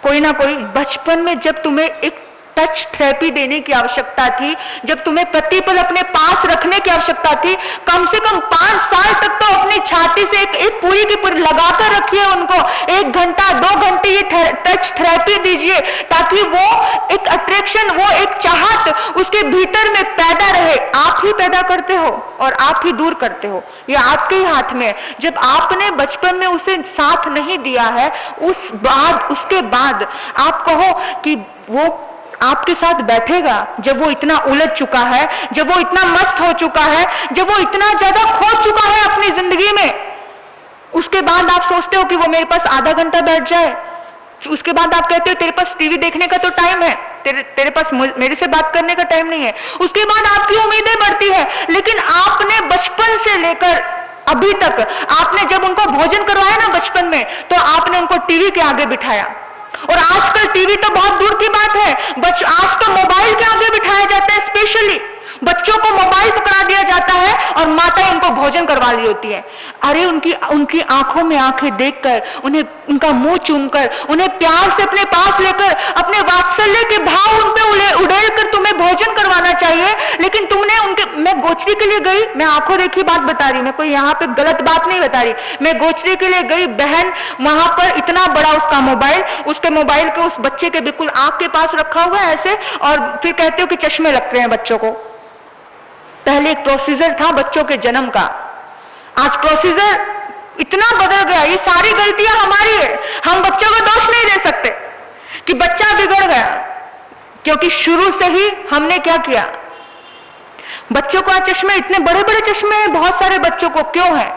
कोई ना कोई बचपन में जब तुम्हें एक टच थेरेपी देने की आवश्यकता थी, जब तुम्हें प्रति पल अपने पास रखने की आवश्यकता थी, कम से कम 5 साल तक तो अपनी छाती से एक पूरी की पूरी लगाकर रखिए उनको। 1 घंटा 2 घंटे ये टच थेरेपी दीजिए, ताकि वो एक अट्रैक्शन, वो एक चाहत उसके भीतर में पैदा रहे। आप ही पैदा करते हो और आप ही दूर करते हो, ये आपके ही हाथ में है। जब आपने बचपन में उसे साथ नहीं दिया है, उसके बाद आप कहो कि वो आपके साथ बैठेगा जब वो इतना उलझ चुका है, जब वो इतना मस्त हो चुका है, जब वो इतना ज्यादा खो चुका है अपनी जिंदगी में। उसके बाद आप सोचते हो कि वो मेरे पास आधा घंटा बैठ जाए, उसके बाद आप कहते हो तेरे पास टीवी देखने का तो टाइम है, तेरे पास मेरे से बात करने का टाइम नहीं है। उसके बाद आपकी उम्मीदें बढ़ती है। लेकिन आपने बचपन से लेकर अभी तक, आपने जब उनको भोजन करवाया ना बचपन में, तो आपने उनको टीवी के आगे बिठाया। और आजकल टीवी तो बहुत दूर की बात है, आज तो मोबाइल के आगे बिठाया जाता है। स्पेशली बच्चों को मोबाइल पकड़ा दिया जाता है और माताएं उनको भोजन करवा रही होती है। अरे उनकी आंखों में आंखें देखकर, उन्हें उनका मुंह चूमकर, उन्हें प्यार से अपने पास लेकर, अपने वात्सल्य के भाव उन पे उड़ेल कर तुम्हें भोजन करवाना चाहिए। लेकिन तुमने उनके, मैं गोचरी के लिए गई, मैं आंखों देखी बात बता रही, मैं कोई यहाँ पे गलत बात नहीं बता रही। मैं गोचरी के लिए गई, बहन वहां पर इतना बड़ा उसका मोबाइल, उसके मोबाइल के उस बच्चे के बिल्कुल आंख के पास रखा हुआ है ऐसे, और फिर कहते हो कि चश्मे लगते हैं बच्चों को। पहले एक प्रोसीजर था बच्चों के जन्म का, आज प्रोसीजर इतना बदल गया। ये सारी गलतियां हमारी है। हम बच्चों को दोष नहीं दे सकते कि बच्चा बिगड़ गया, क्योंकि शुरू से ही हमने क्या किया। बच्चों को आज चश्मे, इतने बड़े बड़े चश्मे हैं बहुत सारे बच्चों को, क्यों है?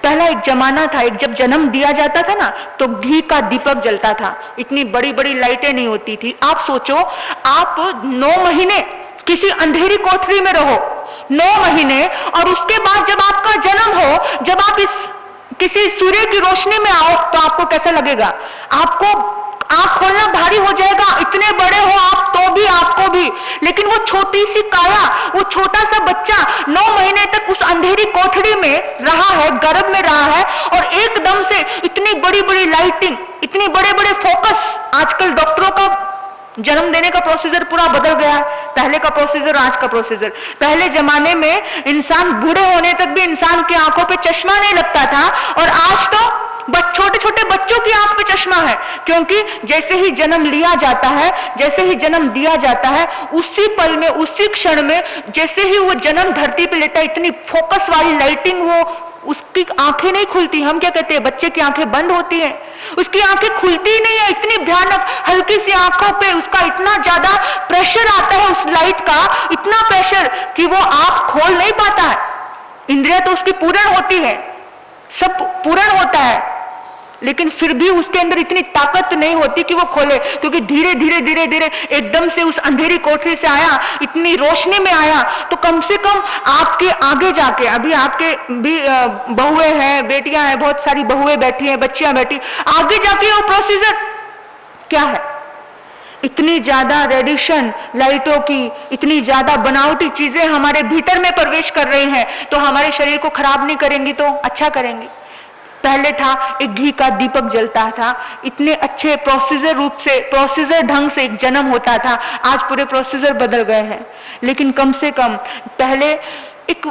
पहला एक जमाना था, एक जब जन्म दिया जाता था ना, तो घी का दीपक जलता था, इतनी बड़ी बड़ी लाइटें नहीं होती थी। आप सोचो, आप 9 महीने किसी अंधेरी कोठरी में रहो, 9 महीने, और उसके बाद जब आपका जन्म हो, जब आप किसी सूर्य की रोशनी में आओ, तो आपको कैसा लगेगा? आपको आंख खोलना भारी हो जाएगा, इतने बड़े हो आप तो भी, आपको भी। लेकिन वो छोटी सी काया, वो छोटा सा बच्चा 9 महीने तक उस अंधेरी कोठरी में रहा है, गर्भ में रहा है, और एकदम से इतनी बड़ी बड़ी लाइटिंग, इतने बड़े बड़े फोकस। आजकल डॉक्टरों का जन्म देने का प्रोसीजर पूरा बदल गया है, पहले का प्रोसीजर, आज का प्रोसीजर। पहले जमाने में इंसान बूढ़े होने तक भी इंसान की आंखों पे चश्मा नहीं लगता था, और आज तो छोटे छोटे बच्चों की आंख पे चश्मा है। क्योंकि जैसे ही जन्म लिया जाता है, जैसे ही जन्म दिया जाता है, उसी पल में, उसी क्षण में, जैसे ही वो जन्म धरती पे लेता है, इतनी फोकस वाली लाइटिंग, वो उसकी आंखें नहीं खुलती। हम क्या कहते हैं, बच्चे की आंखें बंद होती हैं, उसकी आंखें खुलती ही नहीं है। इतनी भयानक, हल्की सी आंखों पे उसका इतना ज्यादा प्रेशर आता है उस लाइट का, इतना प्रेशर कि वो आंख खोल नहीं पाता है। इंद्रिया तो उसकी पूर्ण होती है, सब पूर्ण होता है, लेकिन फिर भी उसके अंदर इतनी ताकत नहीं होती कि वो खोले। क्योंकि धीरे धीरे धीरे धीरे एकदम से उस अंधेरी कोठरी से आया, इतनी रोशनी में आया, तो कम से कम आपके आगे जाके, अभी आपके भी बहुएं हैं, बेटियां हैं, बहुत सारी बहुएं बैठी हैं, बच्चियां बैठी, आगे जाके वो प्रोसीजर क्या है? इतनी ज्यादा रेडिएशन लाइटों की, इतनी ज्यादा बनावटी चीजें हमारे भीतर में प्रवेश कर रही हैं, तो हमारे शरीर को खराब नहीं करेंगी तो अच्छा करेंगी। पहले था एक घी का दीपक जलता था, इतने अच्छे प्रोसीजर रूप से, प्रोसीजर ढंग से एक जन्म होता था। आज पूरे प्रोसीजर बदल गए हैं। लेकिन कम से कम पहले एक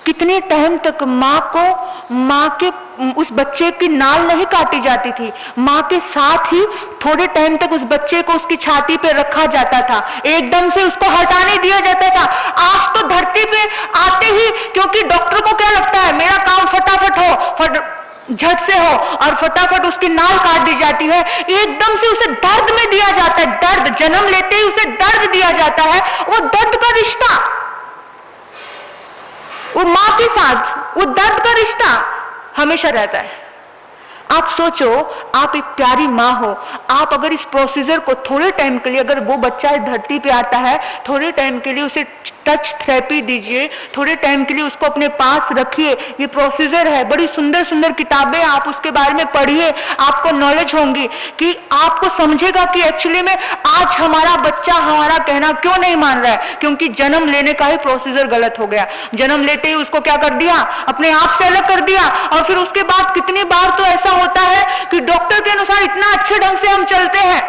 कितने टाइम तक माँ के उस बच्चे की नाल नहीं काटी जाती थी, माँ के साथ ही थोड़े टाइम तक उस बच्चे को उसकी छाती पे रखा जाता था, एकदम से उसको हटा नहीं दिया जाता था। आज तो धरती पे आते ही, क्योंकि डॉक्टर को क्या लगता है, मेरा काम फटाफट हो, झट से हो, और फटाफट उसकी नाल काट दी जाती है। एकदम से उसे दर्द में दिया जाता है, दर्द, जन्म लेते ही उसे दर्द दिया जाता है। वो दर्द का रिश्ता, वो माँ के साथ वो दर्द का रिश्ता हमेशा रहता है। आप सोचो, आप एक प्यारी माँ हो, आप अगर इस प्रोसीजर को थोड़े टाइम के लिए, अगर वो बच्चा धरती पे आता है, थोड़े टाइम के लिए उसे टच थेरेपी दीजिए, थोड़े टाइम के लिए उसको अपने पास रखिए। ये प्रोसीजर है, बड़ी सुंदर सुंदर किताबें, आप उसके बारे में पढ़िए, आपको नॉलेज होंगी कि आपको समझेगा कि एक्चुअली में आज हमारा बच्चा हमारा कहना क्यों नहीं मान रहा है, क्योंकि जन्म लेने का ही प्रोसीजर गलत हो गया। जन्म लेते ही उसको क्या कर दिया, अपने आप से अलग कर दिया। और फिर उसके बाद कितनी बार तो ऐसा होता है कि डॉक्टर के अनुसार इतना अच्छे ढंग से हम चलते हैं,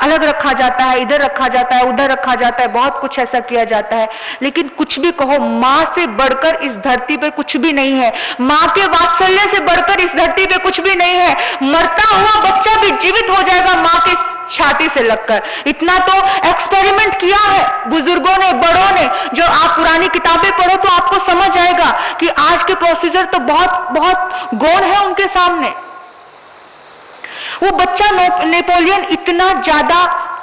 अलग रखा जाता है, इधर रखा जाता है, उधर रखा जाता है, बहुत कुछ ऐसा किया जाता है, लेकिन कुछ भी कहो, माँ से बढ़कर इस धरती पर कुछ भी नहीं है। माँ के वात्सल्य से बढ़कर इस धरती पे कुछ भी नहीं है। मरता हुआ बच्चा भी जीवित हो जाएगा माँ के छाती से लगकर। इतना तो एक्सपेरिमेंट किया है बुजुर्गों ने, बड़ों ने। जो आप पुरानी किताबें पढ़ो तो आपको समझ आएगा कि आज के प्रोसीजर तो बहुत बहुत गौण है उनके सामने। वो बच्चा नेपोलियन इतना ज्यादा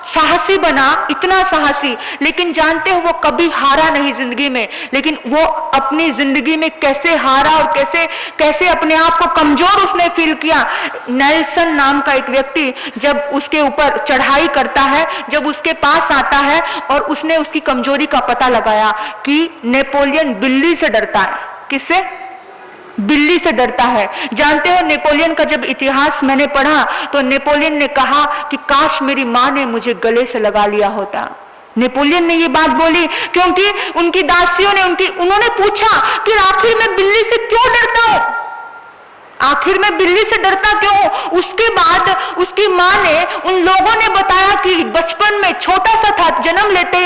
साहसी बना, इतना साहसी, लेकिन जानते हो वो कभी हारा नहीं जिंदगी में। लेकिन वो अपनी जिंदगी में कैसे हारा और कैसे कैसे अपने आप को कमजोर उसने फील किया। नेल्सन नाम का एक व्यक्ति जब उसके ऊपर चढ़ाई करता है, जब उसके पास आता है और उसने उसकी कमजोरी का पता लगाया कि नेपोलियन बिल्ली से डरता है। किससे? बिल्ली से डरता है। जानते हो नेपोलियन का जब इतिहास मैंने पढ़ा तो नेपोलियन ने कहा कि काश मेरी माँ ने मुझे गले से लगा लिया होता। नेपोलियन ने ये बात बोली क्योंकि उनकी दासियों ने उन्होंने पूछा कि आखिर मैं बिल्ली से क्यों डरता हूं, आखिर मैं बिल्ली से डरता क्यों हूं। उसके बाद उसकी माँ ने, उन लोगों ने बताया कि बचपन में छोटा सा था, जन्म लेते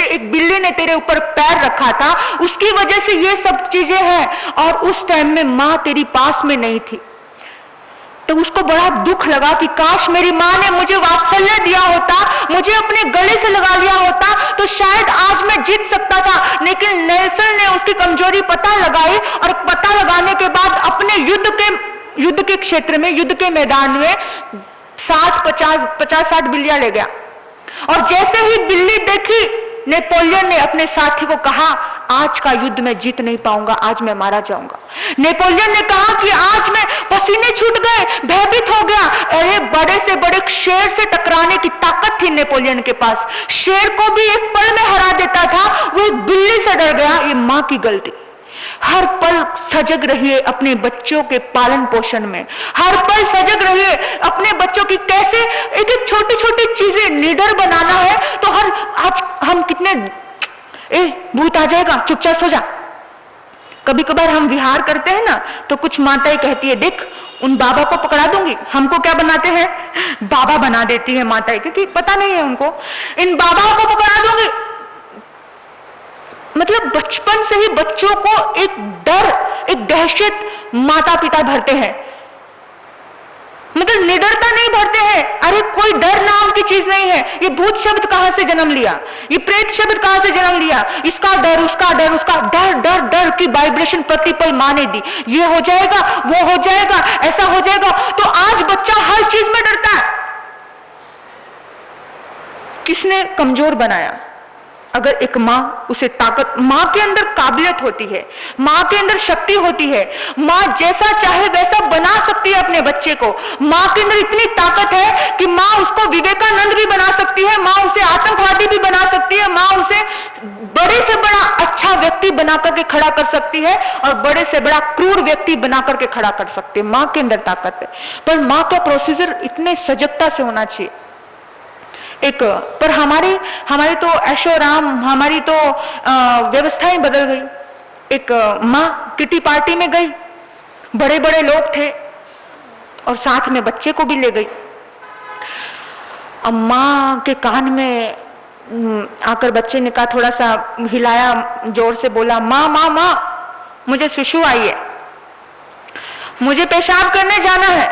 एक बिल्ली ने तेरे ऊपर पैर रखा था, उसकी वजह से ये सब चीजें हैं। और उस टाइम में माँ तेरी पास में नहीं थी। तो उसको बड़ा दुख लगा कि काश मेरी माँ ने मुझे वात्सल्य दिया होता, मुझे अपने गले से लगा लिया होता, तो शायद आज मैं जीत सकता था। लेकिन नेल्सन ने उसकी कमजोरी पता लगाई और पता लगाने के बाद अपने युद्ध के क्षेत्र में, युद्ध के मैदान में 50-60 बिल्लियां ले गया। और जैसे ही बिल्ली देखी, नेपोलियन ने अपने साथी को कहा, आज का युद्ध मैं जीत नहीं पाऊंगा, आज मैं मारा जाऊंगा। नेपोलियन ने कहा कि आज मैं, पसीने छूट गए, भयभीत हो गया। अरे बड़े से बड़े शेर से टकराने की ताकत थी नेपोलियन के पास, शेर को भी एक पल में हरा देता था, वो एक बिल्ली से डर गया। ये माँ की गलती। हर पल सजग रहिए अपने बच्चों के पालन पोषण में, हर पल सजग रहिए अपने बच्चों की कैसे एक एक छोटी छोटी चीजें निडर बनाना है। तो आज हम कितने, भूत आ जाएगा, चुपचाप सो जा। कभी कभार हम विहार करते हैं ना, तो कुछ माताएं कहती है, देख उन बाबा को पकड़ा दूंगी। हमको क्या बनाते हैं? बाबा बना देती है माताएं, क्योंकि पता नहीं है उनको, इन बाबाओं को पकड़ा दूंगी। मतलब बचपन से ही बच्चों को एक डर, एक दहशत माता पिता भरते हैं। मतलब निडरता नहीं भरते हैं। अरे कोई डर नाम की चीज नहीं है। ये भूत शब्द कहां से जन्म लिया, ये प्रेत शब्द कहां से जन्म लिया? इसका डर, उसका डर, उसका डर, डर डर की वाइब्रेशन प्रतिपल माने दी। ये हो जाएगा, वो हो जाएगा, ऐसा हो जाएगा। तो आज बच्चा हर चीज में डरता है। किसने कमजोर बनाया? अगर एक माँ उसे ताकत, माँ के अंदर काबिलियत होती है, माँ के अंदर शक्ति होती है, माँ जैसा चाहे वैसा बना सकती है अपने बच्चे को। माँ के अंदर इतनी ताकत है कि माँ उसको विवेकानंद भी बना सकती है, माँ उसे आतंकवादी भी बना सकती है, माँ उसे बड़े से बड़ा अच्छा व्यक्ति बना करके खड़ा कर सकती है और बड़े से बड़ा क्रूर व्यक्ति बना करके खड़ा कर सकती है। माँ के अंदर ताकत है, पर माँ का प्रोसीजर इतने सजगता से होना चाहिए। एक पर हमारी तो ऐशोराम, हमारी तो व्यवस्थाएं बदल गई। एक माँ किटी पार्टी में गई, बड़े बड़े लोग थे और साथ में बच्चे को भी ले गई। अब माँ के कान में आकर बच्चे ने कहा, थोड़ा सा हिलाया, जोर से बोला, माँ माँ माँ मुझे सुसु आई है, मुझे पेशाब करने जाना है।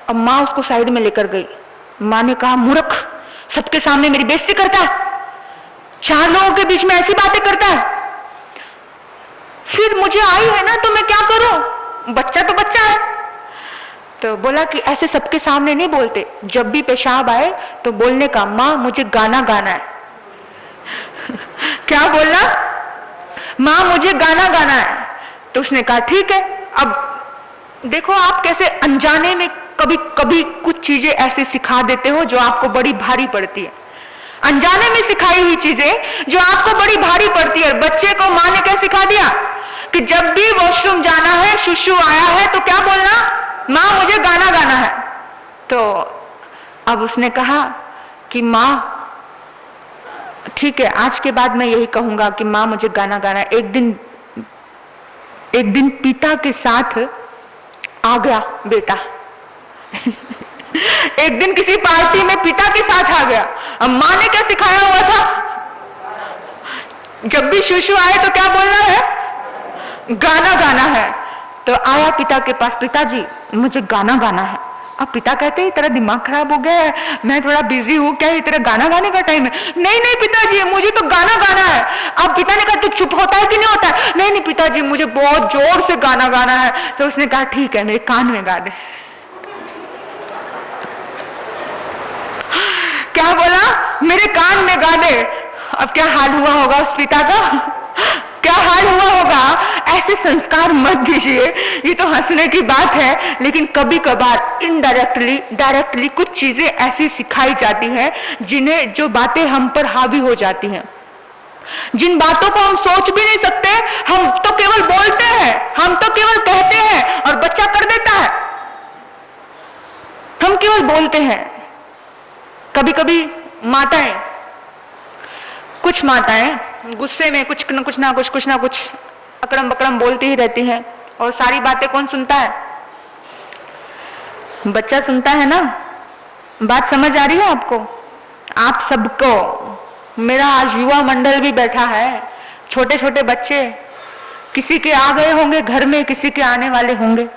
अब माँ उसको साइड में लेकर गई। माँ ने कहा, मूर्ख, सबके सामने मेरी बेइज्जती करता है, 4 लोगों के बीच में ऐसी बातें करता है। फिर मुझे आई है ना, तो मैं क्या करूं, बच्चा तो बच्चा है। तो बोला कि ऐसे सबके सामने नहीं बोलते, जब भी पेशाब आए तो बोलने का, माँ मुझे गाना गाना है। क्या बोलना? माँ मुझे गाना गाना है। तो उसने कहा ठीक है। अब देखो आप कैसे अनजाने में कभी कभी कुछ चीजें ऐसे सिखा देते हो जो आपको बड़ी भारी पड़ती है। अनजाने में सिखाई हुई चीजें जो आपको बड़ी भारी पड़ती है। बच्चे को माँ ने क्या सिखा दिया कि जब भी वॉशरूम जाना है, सुसु आया है, तो क्या बोलना, माँ मुझे गाना गाना है। तो अब उसने कहा कि माँ ठीक है, आज के बाद मैं यही कहूंगा कि माँ मुझे गाना गाना है। एक दिन एक दिन पिता के साथ आ गया बेटा। एक दिन किसी पार्टी में पिता के साथ आ गया। अब माँ ने क्या सिखाया हुआ था, जब भी शिशु आए तो क्या बोलना है, गाना गाना है। तो आया पिता के पास, पिताजी मुझे गाना गाना है। अब पिता कहते हैं तेरा दिमाग खराब हो गया है, मैं थोड़ा बिजी हूँ, क्या ये तेरा गाना गाने का टाइम है? नहीं नहीं पिताजी मुझे तो गाना गाना है। अब पिता ने कहा तू चुप होता है कि नहीं होता है? नहीं नहीं पिताजी मुझे बहुत जोर से गाना गाना है। तो उसने कहा ठीक है मेरे कान में गा दे। क्या बोला, मेरे कान में गा दे। अब क्या हाल हुआ होगा उस पिता का, क्या हाल हुआ होगा। ऐसे संस्कार मत दीजिए, ये तो हंसने की बात है, लेकिन कभी कभार इनडायरेक्टली डायरेक्टली कुछ चीजें ऐसी सिखाई जाती हैं जिन्हें, जो बातें हम पर हावी हो जाती हैं, जिन बातों को हम सोच भी नहीं सकते, हम तो केवल बोलते हैं, हम तो केवल कहते हैं और बच्चा कर देता है। हम केवल बोलते हैं। कभी कभी माताएं, कुछ माताएं गुस्से में कुछ ना कुछ अकड़म बकड़म बोलती ही रहती हैं, और सारी बातें कौन सुनता है, बच्चा सुनता है ना। बात समझ आ रही है आपको? आप सबको, मेरा आज युवा मंडल भी बैठा है, छोटे छोटे बच्चे, किसी के आ गए होंगे घर में, किसी के आने वाले होंगे।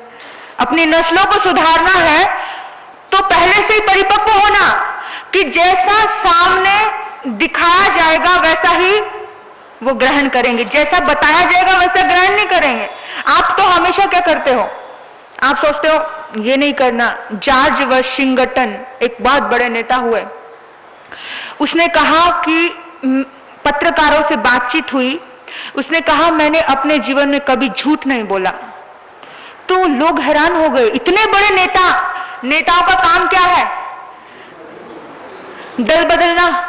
अपनी नस्लों को सुधारना है तो पहले से ही परिपक्व होना कि जैसा सामने दिखाया जाएगा वैसा ही वो ग्रहण करेंगे, जैसा बताया जाएगा वैसा ग्रहण नहीं करेंगे। आप तो हमेशा क्या करते हो, आप सोचते हो ये नहीं करना। जॉर्ज वाशिंगटन एक बहुत बड़े नेता हुए, उसने कहा कि पत्रकारों से बातचीत हुई, उसने कहा मैंने अपने जीवन में कभी झूठ नहीं बोला। तो लोग हैरान हो गए, इतने बड़े नेता, नेताओं का काम क्या है, दल बदलना,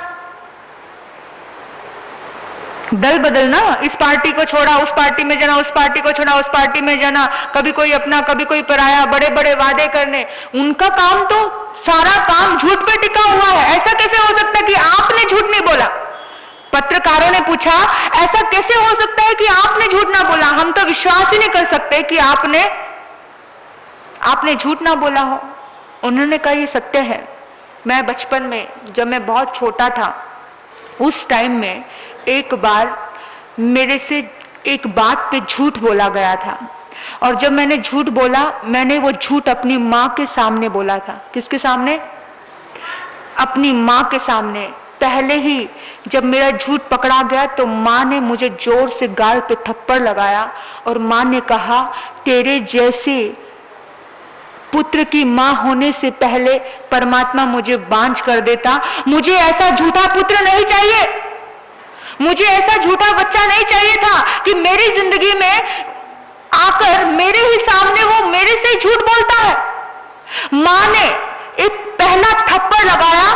दल बदलना, इस पार्टी को छोड़ा उस पार्टी में जाना, उस पार्टी को छोड़ा उस पार्टी में जाना, कभी कोई अपना कभी कोई पराया, बड़े बड़े वादे करने। उनका काम तो सारा काम झूठ पे टिका हुआ है। ऐसा कैसे हो सकता है कि आपने झूठ नहीं बोला? पत्रकारों ने पूछा ऐसा कैसे हो सकता है कि आपने झूठ ना बोला? हम तो विश्वास ही नहीं कर सकते कि आपने झूठ ना बोला हो। उन्होंने कहा ये सत्य है। मैं बचपन में, जब मैं बहुत छोटा था, उस टाइम में एक बार मेरे से एक बात पे झूठ बोला गया था, और जब मैंने झूठ बोला, मैंने वो झूठ अपनी माँ के सामने बोला था। किसके सामने? अपनी माँ के सामने। पहले ही जब मेरा झूठ पकड़ा गया तो माँ ने मुझे जोर से गाल पे थप्पड़ लगाया, और माँ ने कहा तेरे जैसे पुत्र की माँ होने से पहले परमात्मा मुझे बांझ कर देता। मुझे ऐसा झूठा पुत्र नहीं चाहिए, मुझे ऐसा झूठा बच्चा नहीं चाहिए था कि मेरी जिंदगी में आकर मेरे ही सामने वो मेरे से झूठ बोलता है। माँ ने एक पहला थप्पड़ लगाया,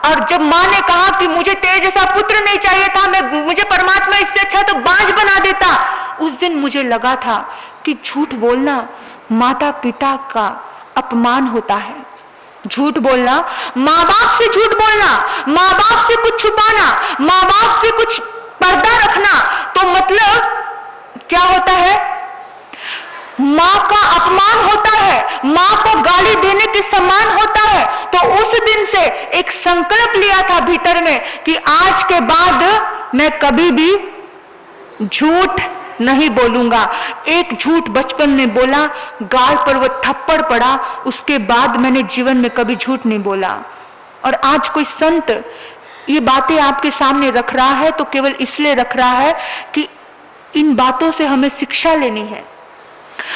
और जब माँ ने कहा कि मुझे तेरे जैसा पुत्र नहीं चाहिए था, मुझे परमात्मा इससे अच्छा तो बांझ बना देता, उस दिन मुझे लगा था कि झूठ बोलना माता पिता का अपमान होता है। झूठ बोलना, माँ बाप से झूठ बोलना, माँ बाप से कुछ छुपाना, माँ बाप से कुछ पर्दा रखना, तो मतलब क्या होता है? माँ का अपमान होता है, माँ को गाली देने के समान होता है। तो उस दिन से एक संकल्प लिया था भीतर में कि आज के बाद मैं कभी भी झूठ नहीं बोलूंगा। एक झूठ बचपन में बोला, गाल पर वो थप्पड़ पड़ा, उसके बाद मैंने जीवन में कभी झूठ नहीं बोला। और आज कोई संत ये बातें आपके सामने रख रहा है तो केवल इसलिए रख रहा है कि इन बातों से हमें शिक्षा लेनी है,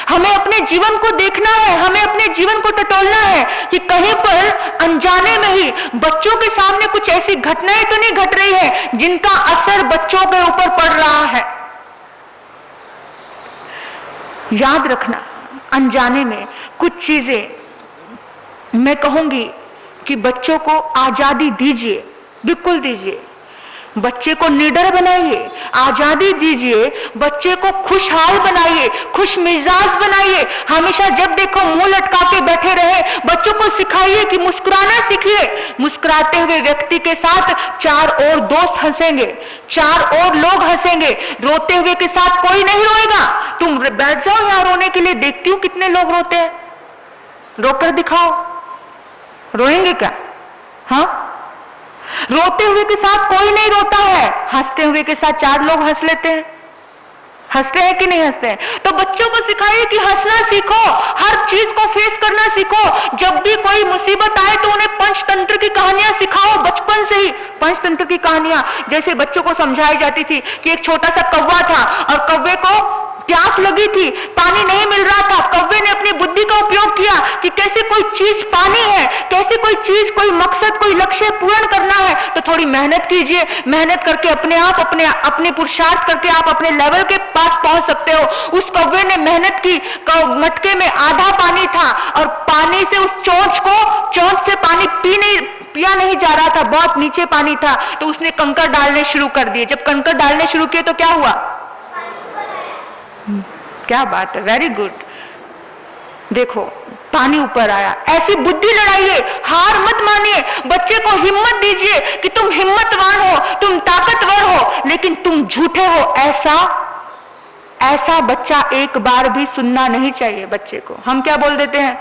हमें अपने जीवन को देखना है, हमें अपने जीवन को टटोलना है कि कहीं पर अनजाने में ही बच्चों के सामने कुछ ऐसी घटनाएं तो नहीं घट रही है जिनका असर बच्चों के ऊपर पड़ रहा है। याद रखना, अनजाने में कुछ चीजें मैं कहूंगी कि बच्चों को आजादी दीजिए, बिल्कुल दीजिए। बच्चे को निडर बनाइए, आजादी दीजिए, बच्चे को खुशहाल बनाइए, खुश मिजाज बनाइए। हमेशा जब देखो मुंह लटका के बैठे रहे, बच्चों को सिखाइए कि मुस्कुराना सीखिए। मुस्कुराते हुए व्यक्ति के साथ चार और दोस्त हंसेंगे, चार और लोग हंसेंगे। रोते हुए के साथ कोई नहीं रोएगा। तुम बैठ जाओ यहाँ रोने के लिए, देखती हूँ कितने लोग रोते हैं। रोकर दिखाओ, रोएंगे क्या? हाँ, रोते हुए के साथ कोई नहीं रोता है, हंसते हुए के साथ चार लोग हंस लेते हैं। हंसते हैं कि नहीं हंसते हैं? तो बच्चों को सिखाइए कि हंसना सीखो, हर चीज को फेस करना सीखो। जब भी कोई मुसीबत आए तो उन्हें पंचतंत्र की कहानियां सिखाओ, बचपन से ही पंचतंत्र की कहानियां। जैसे बच्चों को समझाई जाती थी कि एक छोटा सा कौवा था और कौवे को प्यास लगी थी, पानी नहीं मिल रहा था। कौवे ने अपनी बुद्धि का उपयोग किया कि कैसे कोई चीज पानी है, कैसे कोई चीज, कोई मकसद, कोई लक्ष्य पूर्ण करना है तो थोड़ी मेहनत कीजिए। मेहनत करके अपने आप अपने पुरुषार्थ करके आप अपने लेवल के पास पहुंच सकते हो। उस कौवे ने मेहनत की, मटके में आधा पानी था और पानी से उस चोंच से पानी पिया नहीं जा रहा था, बहुत नीचे पानी था। तो उसने कंकड़ डालने शुरू कर दिए। जब कंकड़ डालने शुरू किए तो क्या हुआ? क्या बात है, वेरी गुड। देखो पानी ऊपर आया। ऐसी बुद्धि लड़ाइए, हार मत मानिए। बच्चे को हिम्मत दीजिए कि तुम हिम्मतवान हो, तुम ताकतवर हो, लेकिन तुम झूठे हो। ऐसा बच्चा एक बार भी सुनना नहीं चाहिए। बच्चे को हम क्या बोल देते हैं?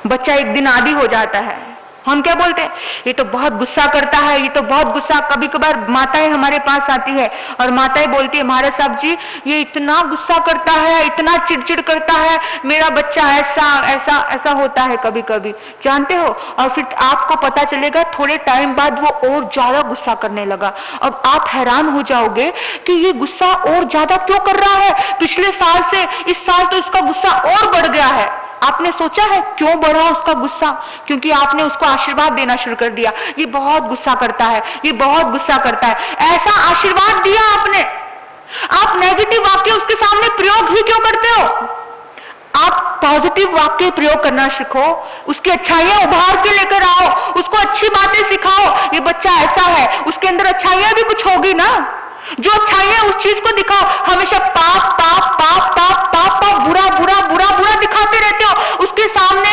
बच्चा एक दिन आदी हो जाता है, हम क्या बोलते हैं? ये तो बहुत गुस्सा करता है, ये तो बहुत गुस्सा। कभी कभार माताएं हमारे पास आती है और माताएं बोलती है, महाराज साहब जी ये इतना गुस्सा करता है, इतना चिड़चिड़ करता है, मेरा बच्चा ऐसा ऐसा ऐसा होता है कभी कभी, जानते हो। और फिर आपको पता चलेगा थोड़े टाइम बाद वो और ज्यादा गुस्सा करने लगा। अब आप हैरान हो जाओगे कि ये गुस्सा और ज्यादा क्यों कर रहा है? पिछले साल से इस साल तो इसका गुस्सा और बढ़ गया है। आपने सोचा है क्यों बढ़ा उसका गुस्सा? क्योंकि आपने उसको आशीर्वाद देना शुरू कर दिया। ये बहुत गुस्सा करता है, ये बहुत गुस्सा करता है, ऐसा आशीर्वाद दिया आपने। आप नेगेटिव वाक्य उसके सामने प्रयोग ही क्यों करते हो? आप पॉजिटिव वाक्य प्रयोग करना सीखो, उसकी अच्छाइयां उभार के लेकर आओ, उसको अच्छी बातें सिखाओ। ये बच्चा ऐसा है, उसके अंदर अच्छाइयां भी कुछ होगी ना, जो अच्छाइयां उस चीज को दिखाओ। हमेशा पाप पाप पाप पाप पाप पाप बुरा बुरा बुरा बुरा दिखाते रहते हो। उसके सामने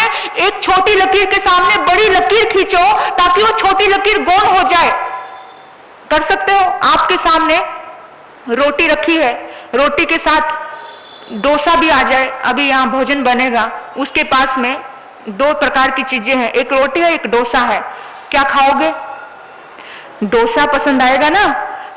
एक छोटी लकीर के सामने बड़ी लकीर खींचो ताकि वो छोटी लकीर गौण हो जाए। कर सकते हो? आपके सामने रोटी रखी है, रोटी के साथ डोसा भी आ जाए, अभी यहाँ भोजन बनेगा, उसके पास में दो प्रकार की चीजें हैं, एक रोटी है एक डोसा है। क्या खाओगे? डोसा पसंद आएगा ना,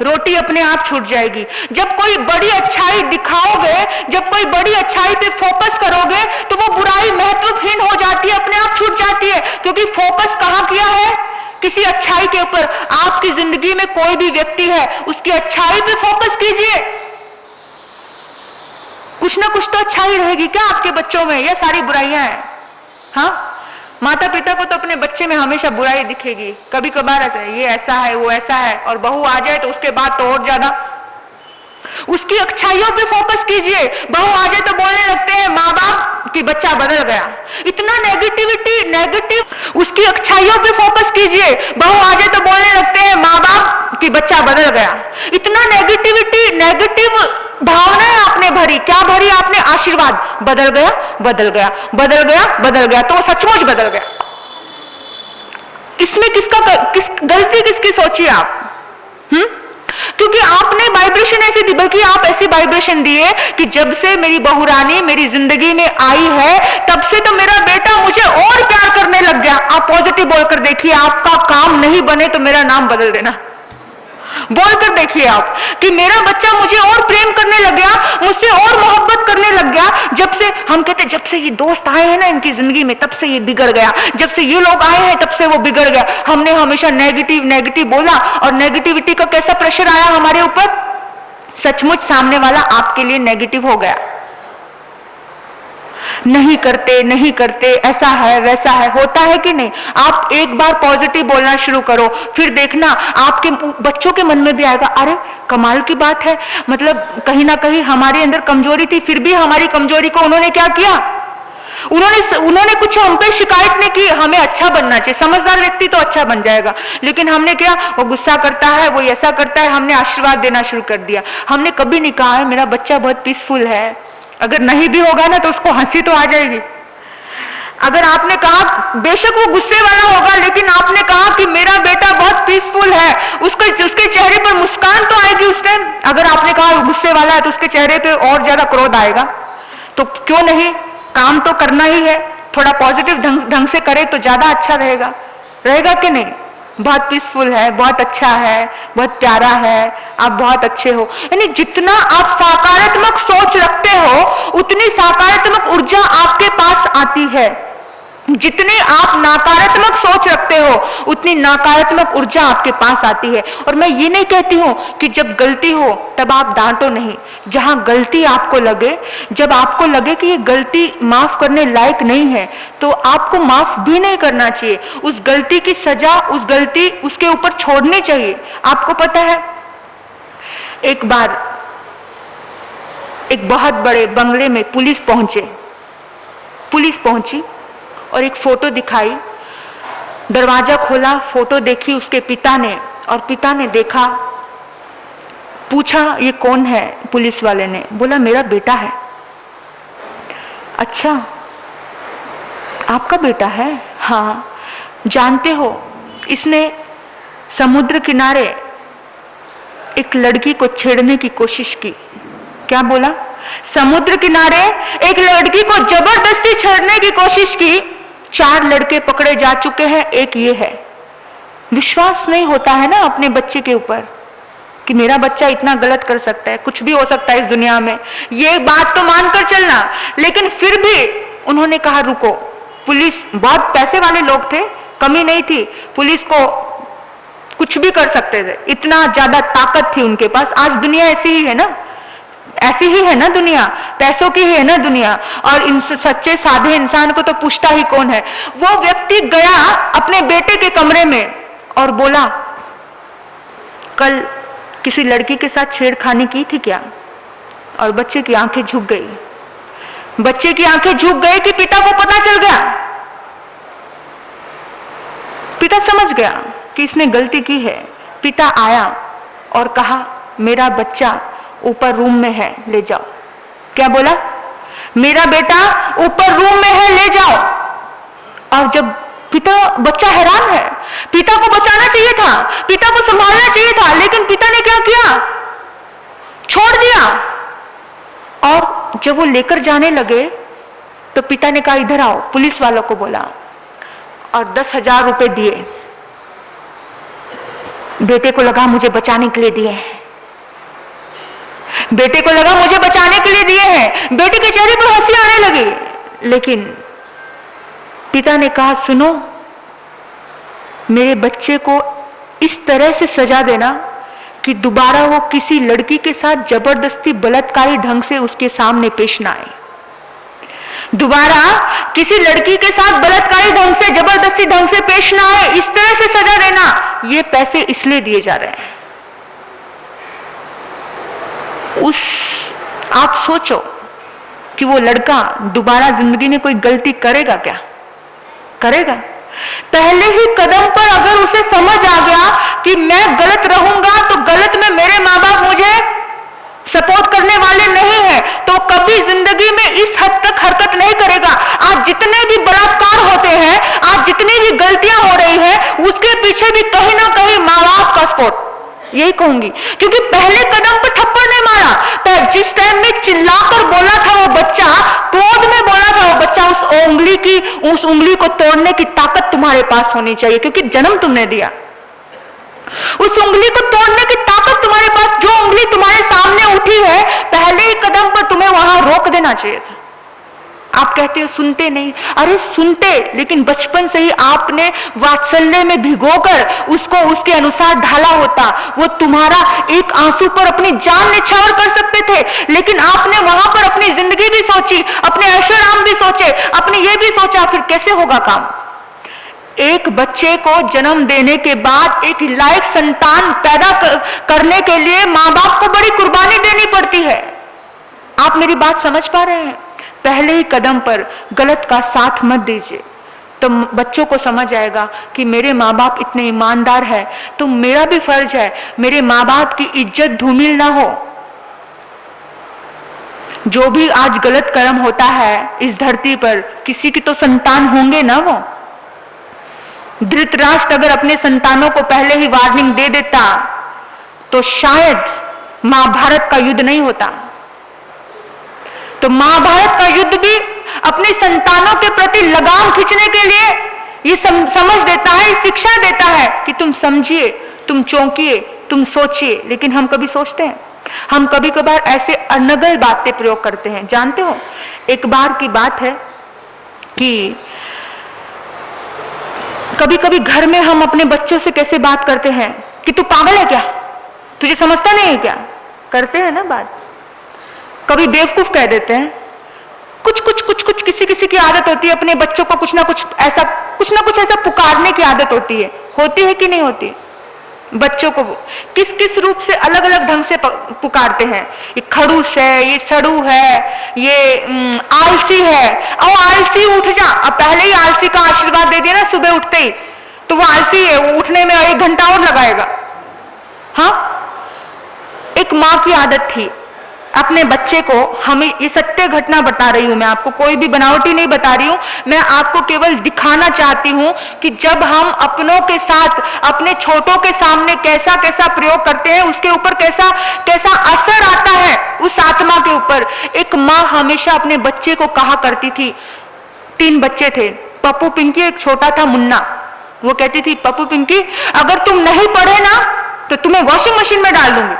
रोटी अपने आप छूट जाएगी। जब कोई बड़ी अच्छाई दिखाओगे, जब कोई बड़ी अच्छाई पे फोकस करोगे तो वो बुराई महत्वहीन हो जाती है, अपने आप छूट जाती है। क्योंकि फोकस कहाँ किया है? किसी अच्छाई के ऊपर। आपकी जिंदगी में कोई भी व्यक्ति है, उसकी अच्छाई पे फोकस कीजिए। कुछ ना कुछ तो अच्छाई रहेगी क्या आपके बच्चों में? या सारी बुराइयां हैं? हाँ, माता पिता को तो अपने बच्चे में हमेशा बुराई दिखेगी। कभी कभार ये ऐसा है वो ऐसा है, और बहू आ जाए तो उसके बाद तो और ज्यादा। उसकी अच्छाइयों पे फोकस कीजिए। बहू आ जाए तो बोलने लगते हैं माँ बाप कि बच्चा बदल गया। इतना नेगेटिव। उसकी अच्छाइयों पे फोकस कीजिए। बहू आ जाए तो बोलने लगते हैं माँ बाप कि बच्चा बदल गया। इतना नेगेटिव भावनाएं आपने भरी। क्या भरी आपने? आशीर्वाद। बदल गया बदल गया बदल गया बदल गया, तो सचमुच बदल गया। इसमें गलती किसकी सोची आप? क्योंकि आपने वाइब्रेशन ऐसी दी, बल्कि आप ऐसी वाइब्रेशन दिए कि जब से मेरी बहुरानी मेरी जिंदगी में आई है तब से तो मेरा बेटा मुझे और प्यार करने लग गया। आप पॉजिटिव बोलकर देखिए, आपका काम नहीं बने तो मेरा नाम बदल देना। बोलकर देखिए आप कि मेरा बच्चा मुझे और प्रेम करने लग गया, मुझसे और मोहब्बत करने लग गया। जब से हम कहते जब से ये दोस्त आए हैं ना इनकी जिंदगी में तब से ये बिगड़ गया, जब से ये लोग आए हैं तब से वो बिगड़ गया। हमने हमेशा नेगेटिव बोला और नेगेटिविटी का कैसा प्रेशर आया हमारे ऊपर। सचमुच सामने वाला आपके लिए नेगेटिव हो गया। नहीं करते, ऐसा है वैसा है, होता है कि नहीं? आप एक बार पॉजिटिव बोलना शुरू करो, फिर देखना आपके बच्चों के मन में भी आएगा, अरे कमाल की बात है। मतलब कहीं ना कहीं हमारे अंदर कमजोरी थी, फिर भी हमारी कमजोरी को उन्होंने क्या किया? उन्होंने कुछ हम पे शिकायत नहीं की, हमें अच्छा बनना चाहिए, समझदार व्यक्ति तो अच्छा बन जाएगा, लेकिन हमने क्या, वो गुस्सा करता है, वो ऐसा करता है, हमने आशीर्वाद देना शुरू कर दिया। हमने कभी नहीं कहा है मेरा बच्चा बहुत पीसफुल है। अगर नहीं भी होगा ना तो उसको हंसी तो आ जाएगी। अगर आपने कहा, बेशक वो गुस्से वाला होगा, लेकिन आपने कहा कि मेरा बेटा बहुत पीसफुल है, उसके चेहरे पर मुस्कान तो आएगी उस टाइम। अगर आपने कहा वो गुस्से वाला है तो उसके चेहरे पे और ज्यादा क्रोध आएगा। तो क्यों नहीं, काम तो करना ही है, थोड़ा पॉजिटिव ढंग से करे तो ज्यादा अच्छा रहेगा। रहेगा कि नहीं? बहुत पीसफुल है, बहुत अच्छा है, बहुत प्यारा है, आप बहुत अच्छे हो। यानी जितना आप सकारात्मक सोच रखते हो उतनी सकारात्मक ऊर्जा आपके पास आती है। जितनी आप नकारात्मक सोच रखते हो उतनी नकारात्मक ऊर्जा आपके पास आती है। और मैं ये नहीं कहती हूं कि जब गलती हो तब आप डांटो नहीं। जहां गलती आपको लगे, जब आपको लगे कि ये गलती माफ करने लायक नहीं है, तो आपको माफ भी नहीं करना चाहिए। उस गलती की सजा, उस गलती उसके ऊपर छोड़नी चाहिए। आपको पता है, एक बार एक बहुत बड़े बंगले में पुलिस पहुंची और एक फोटो दिखाई। दरवाजा खोला, फोटो देखी उसके पिता ने, और पिता ने देखा, पूछा ये कौन है? पुलिस वाले ने बोला मेरा बेटा है। अच्छा, आपका बेटा है? हाँ। जानते हो, इसने समुद्र किनारे एक लड़की को छेड़ने की कोशिश की। क्या बोला? समुद्र किनारे एक लड़की को जबरदस्ती छेड़ने की कोशिश की। 4 लड़के पकड़े जा चुके हैं, एक ये है। विश्वास नहीं होता है ना अपने बच्चे के ऊपर कि मेरा बच्चा इतना गलत कर सकता है, कुछ भी हो सकता है इस दुनिया में, ये बात तो मानकर चलना। लेकिन फिर भी उन्होंने कहा रुको। पुलिस बहुत पैसे वाले लोग थे, कमी नहीं थी, पुलिस को कुछ भी कर सकते थे, इतना ज्यादा ताकत थी उनके पास। आज दुनिया ऐसी ही है ना, ऐसी ही है ना दुनिया, पैसों की है ना दुनिया। और इन सच्चे साधे इंसान को तो पूछता ही कौन है। वो व्यक्ति गया अपने बेटे के कमरे में और बोला कल किसी लड़की के साथ छेड़खानी की थी क्या? और बच्चे की आंखें झुक गई। बच्चे की आंखें झुक गई कि पिता को पता चल गया। पिता समझ गया कि इसने गलती की है। पिता आया और कहा मेरा बच्चा ऊपर रूम में है, ले जाओ। क्या बोला? मेरा बेटा ऊपर रूम में है, ले जाओ। और जब बच्चा हैरान है, पिता को बचाना चाहिए था, पिता को संभालना चाहिए था, लेकिन पिता ने क्या किया? छोड़ दिया। और जब वो लेकर जाने लगे तो पिता ने कहा इधर आओ, पुलिस वालों को बोला और 10,000 रुपए दिए। बेटे को लगा मुझे बचाने के लिए दिए हैं, बेटे को लगा मुझे बचाने के लिए दिए हैं। बेटे के चेहरे पर हंसी आने लगी। लेकिन पिता ने कहा सुनो, मेरे बच्चे को इस तरह से सजा देना कि दोबारा वो किसी लड़की के साथ जबरदस्ती बलात्कारी ढंग से उसके सामने पेश ना आए। दोबारा किसी लड़की के साथ बलात्कारी ढंग से, जबरदस्ती ढंग से पेश ना आए, इस तरह से सजा देना। ये पैसे इसलिए दिए जा रहे हैं। आप सोचो कि वो लड़का दोबारा जिंदगी में कोई गलती करेगा क्या? करेगा? पहले ही कदम पर अगर उसे समझ आ गया कि मैं गलत रहूंगा तो गलत में मेरे माँ बाप मुझे सपोर्ट करने वाले नहीं है, तो कभी जिंदगी में इस हद तक हरकत नहीं करेगा। आज जितने भी बलात्कार होते हैं, आज जितनी भी गलतियां हो रही हैं, उसके पीछे भी कहीं ना कहीं माँ बाप का सपोर्ट, यही कहूंगी। क्योंकि पहले कदम पर थप्पड़ नहीं मारा, पर जिस टाइम में चिल्लाकर बोला था वो बच्चा, क्रोध में बोला था वो बच्चा, उस उंगली को तोड़ने की ताकत तुम्हारे पास होनी चाहिए, क्योंकि जन्म तुमने दिया। उस उंगली को तोड़ने की ताकत तुम्हारे पास, जो उंगली तुम्हारे सामने उठी है, पहले ही कदम पर तुम्हें वहां रोक देना चाहिए था। आप कहते हो सुनते नहीं, अरे सुनते, लेकिन बचपन से ही आपने वात्सल्य में भिगोकर उसको उसके अनुसार ढाला होता। वो तुम्हारा एक आंसू पर अपनी जान निछावर कर सकते थे, लेकिन आपने वहां पर अपनी जिंदगी भी सोची, अपने ऐशोआराम भी सोचे, अपने ये भी सोचा, फिर कैसे होगा काम? एक बच्चे को जन्म देने के बाद एक लायक संतान पैदा करने के लिए माँ बाप को बड़ी कुर्बानी देनी पड़ती है। आप मेरी बात समझ पा रहे हैं? पहले ही कदम पर गलत का साथ मत दीजिए। तो बच्चों को समझ आएगा कि मेरे माँ बाप इतने ईमानदार है, तो मेरा भी फर्ज है मेरे माँ बाप की इज्जत धूमिल ना हो। जो भी आज गलत कर्म होता है इस धरती पर, किसी की तो संतान होंगे ना। वो धृतराष्ट्र अगर अपने संतानों को पहले ही वार्निंग दे देता तो शायद महाभारत का युद्ध नहीं होता। तो महाभारत का युद्ध भी अपने संतानों के प्रति लगाम खींचने के लिए ये समझ देता है, शिक्षा देता है कि तुम समझिए, तुम चौंकिए, तुम सोचिए। लेकिन हम कभी सोचते हैं? हम कभी कभार ऐसे अनगल बातें प्रयोग करते हैं। जानते हो, एक बार की बात है कि कभी कभी घर में हम अपने बच्चों से कैसे बात करते हैं कि तू पागल है क्या, तुझे समझता नहीं है क्या, करते हैं ना बात। कभी बेवकूफ कह देते हैं। कुछ किसी की आदत होती है अपने बच्चों को कुछ ना कुछ ऐसा पुकारने की आदत होती है कि नहीं होती? बच्चों को किस किस रूप से अलग अलग ढंग से पुकारते हैं। ये खड़ूस है, ये सड़ू है, ये आलसी है। और आलसी उठ जा, अब पहले ही आलसी का आशीर्वाद दे दिया ना सुबह उठते ही, तो वो आलसी है, वो उठने में 1 घंटा और लगाएगा। हाँ, एक माँ की आदत थी अपने बच्चे को, हमें ये सत्य घटना बता रही हूं मैं आपको, कोई भी बनावटी नहीं बता रही हूं, मैं आपको केवल दिखाना चाहती हूं कि जब हम अपनों के साथ अपने छोटों के सामने कैसा कैसा प्रयोग करते हैं, उसके ऊपर कैसा कैसा असर आता है उस आत्मा के ऊपर। एक माँ हमेशा अपने बच्चे को कहा करती थी, 3 बच्चे थे, पप्पू, पिंकी, एक छोटा था मुन्ना। वो कहती थी, पप्पू पिंकी अगर तुम नहीं पढ़े ना तो तुम्हें वॉशिंग मशीन में डाल दूंगी।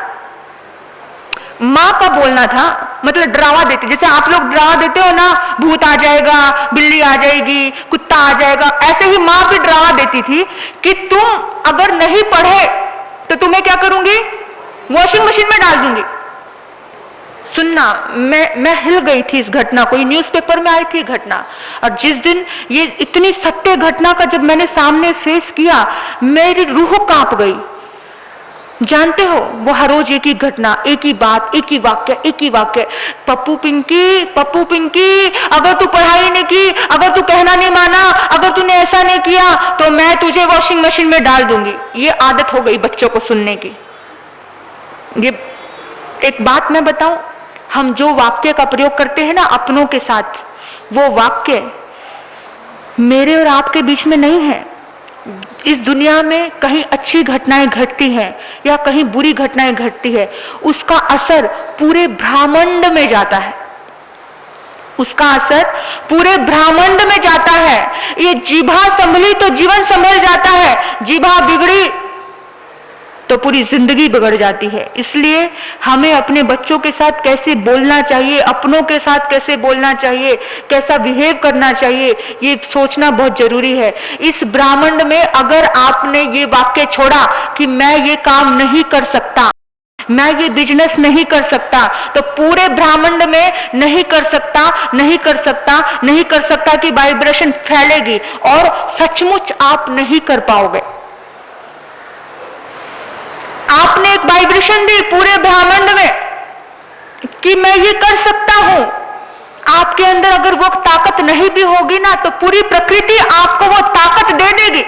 माँ का बोलना था, मतलब डरावा देती, जैसे आप लोग डरावा देते हो ना, भूत आ जाएगा, बिल्ली आ जाएगी, कुत्ता आ जाएगा, ऐसे ही माँ भी डरावा देती थी कि तुम अगर नहीं पढ़े तो तुम्हें क्या करूंगी, वॉशिंग मशीन में डाल दूंगी। सुनना, मैं हिल गई थी इस घटना को, ये न्यूज़पेपर में आई थी घटना, और जिस दिन ये इतनी सत्य घटना का जब मैंने सामने फेस किया, मेरी रूह कांप गई। जानते हो, वो हर रोज एक ही घटना, एक ही बात, एक ही वाक्य, पप्पू पिंकी अगर तू पढ़ाई नहीं की, अगर तू कहना नहीं माना, अगर तूने ऐसा नहीं किया तो मैं तुझे वॉशिंग मशीन में डाल दूंगी। ये आदत हो गई बच्चों को सुनने की। ये एक बात मैं बताऊं, हम जो वाक्य का प्रयोग करते हैं ना अपनों के साथ, वो वाक्य मेरे और आपके बीच में नहीं है। इस दुनिया में कहीं अच्छी घटनाएं घटती हैं या कहीं बुरी घटनाएं घटती है, उसका असर पूरे ब्रह्मांड में जाता है, उसका असर पूरे ब्रह्मांड में जाता है। ये जीभा संभली तो जीवन संभल जाता है, जीभा बिगड़ी तो पूरी जिंदगी बिगड़ जाती है। इसलिए हमें अपने बच्चों के साथ कैसे बोलना चाहिए, अपनों के साथ कैसे बोलना चाहिए, कैसा बिहेव करना चाहिए, ये सोचना बहुत जरूरी है। इस ब्रह्मांड में अगर आपने ये वाक्य छोड़ा कि मैं ये काम नहीं कर सकता, मैं ये बिजनेस नहीं कर सकता, तो पूरे ब्रह्मांड में नहीं कर सकता कि वाइब्रेशन फैलेगी और सचमुच आप नहीं कर पाओगे। आपने एक वाइब्रेशन दी पूरे ब्रह्मांड में कि मैं ये कर सकता हूं, आपके अंदर अगर वो ताकत नहीं भी होगी ना, तो पूरी प्रकृति आपको वो ताकत दे देगी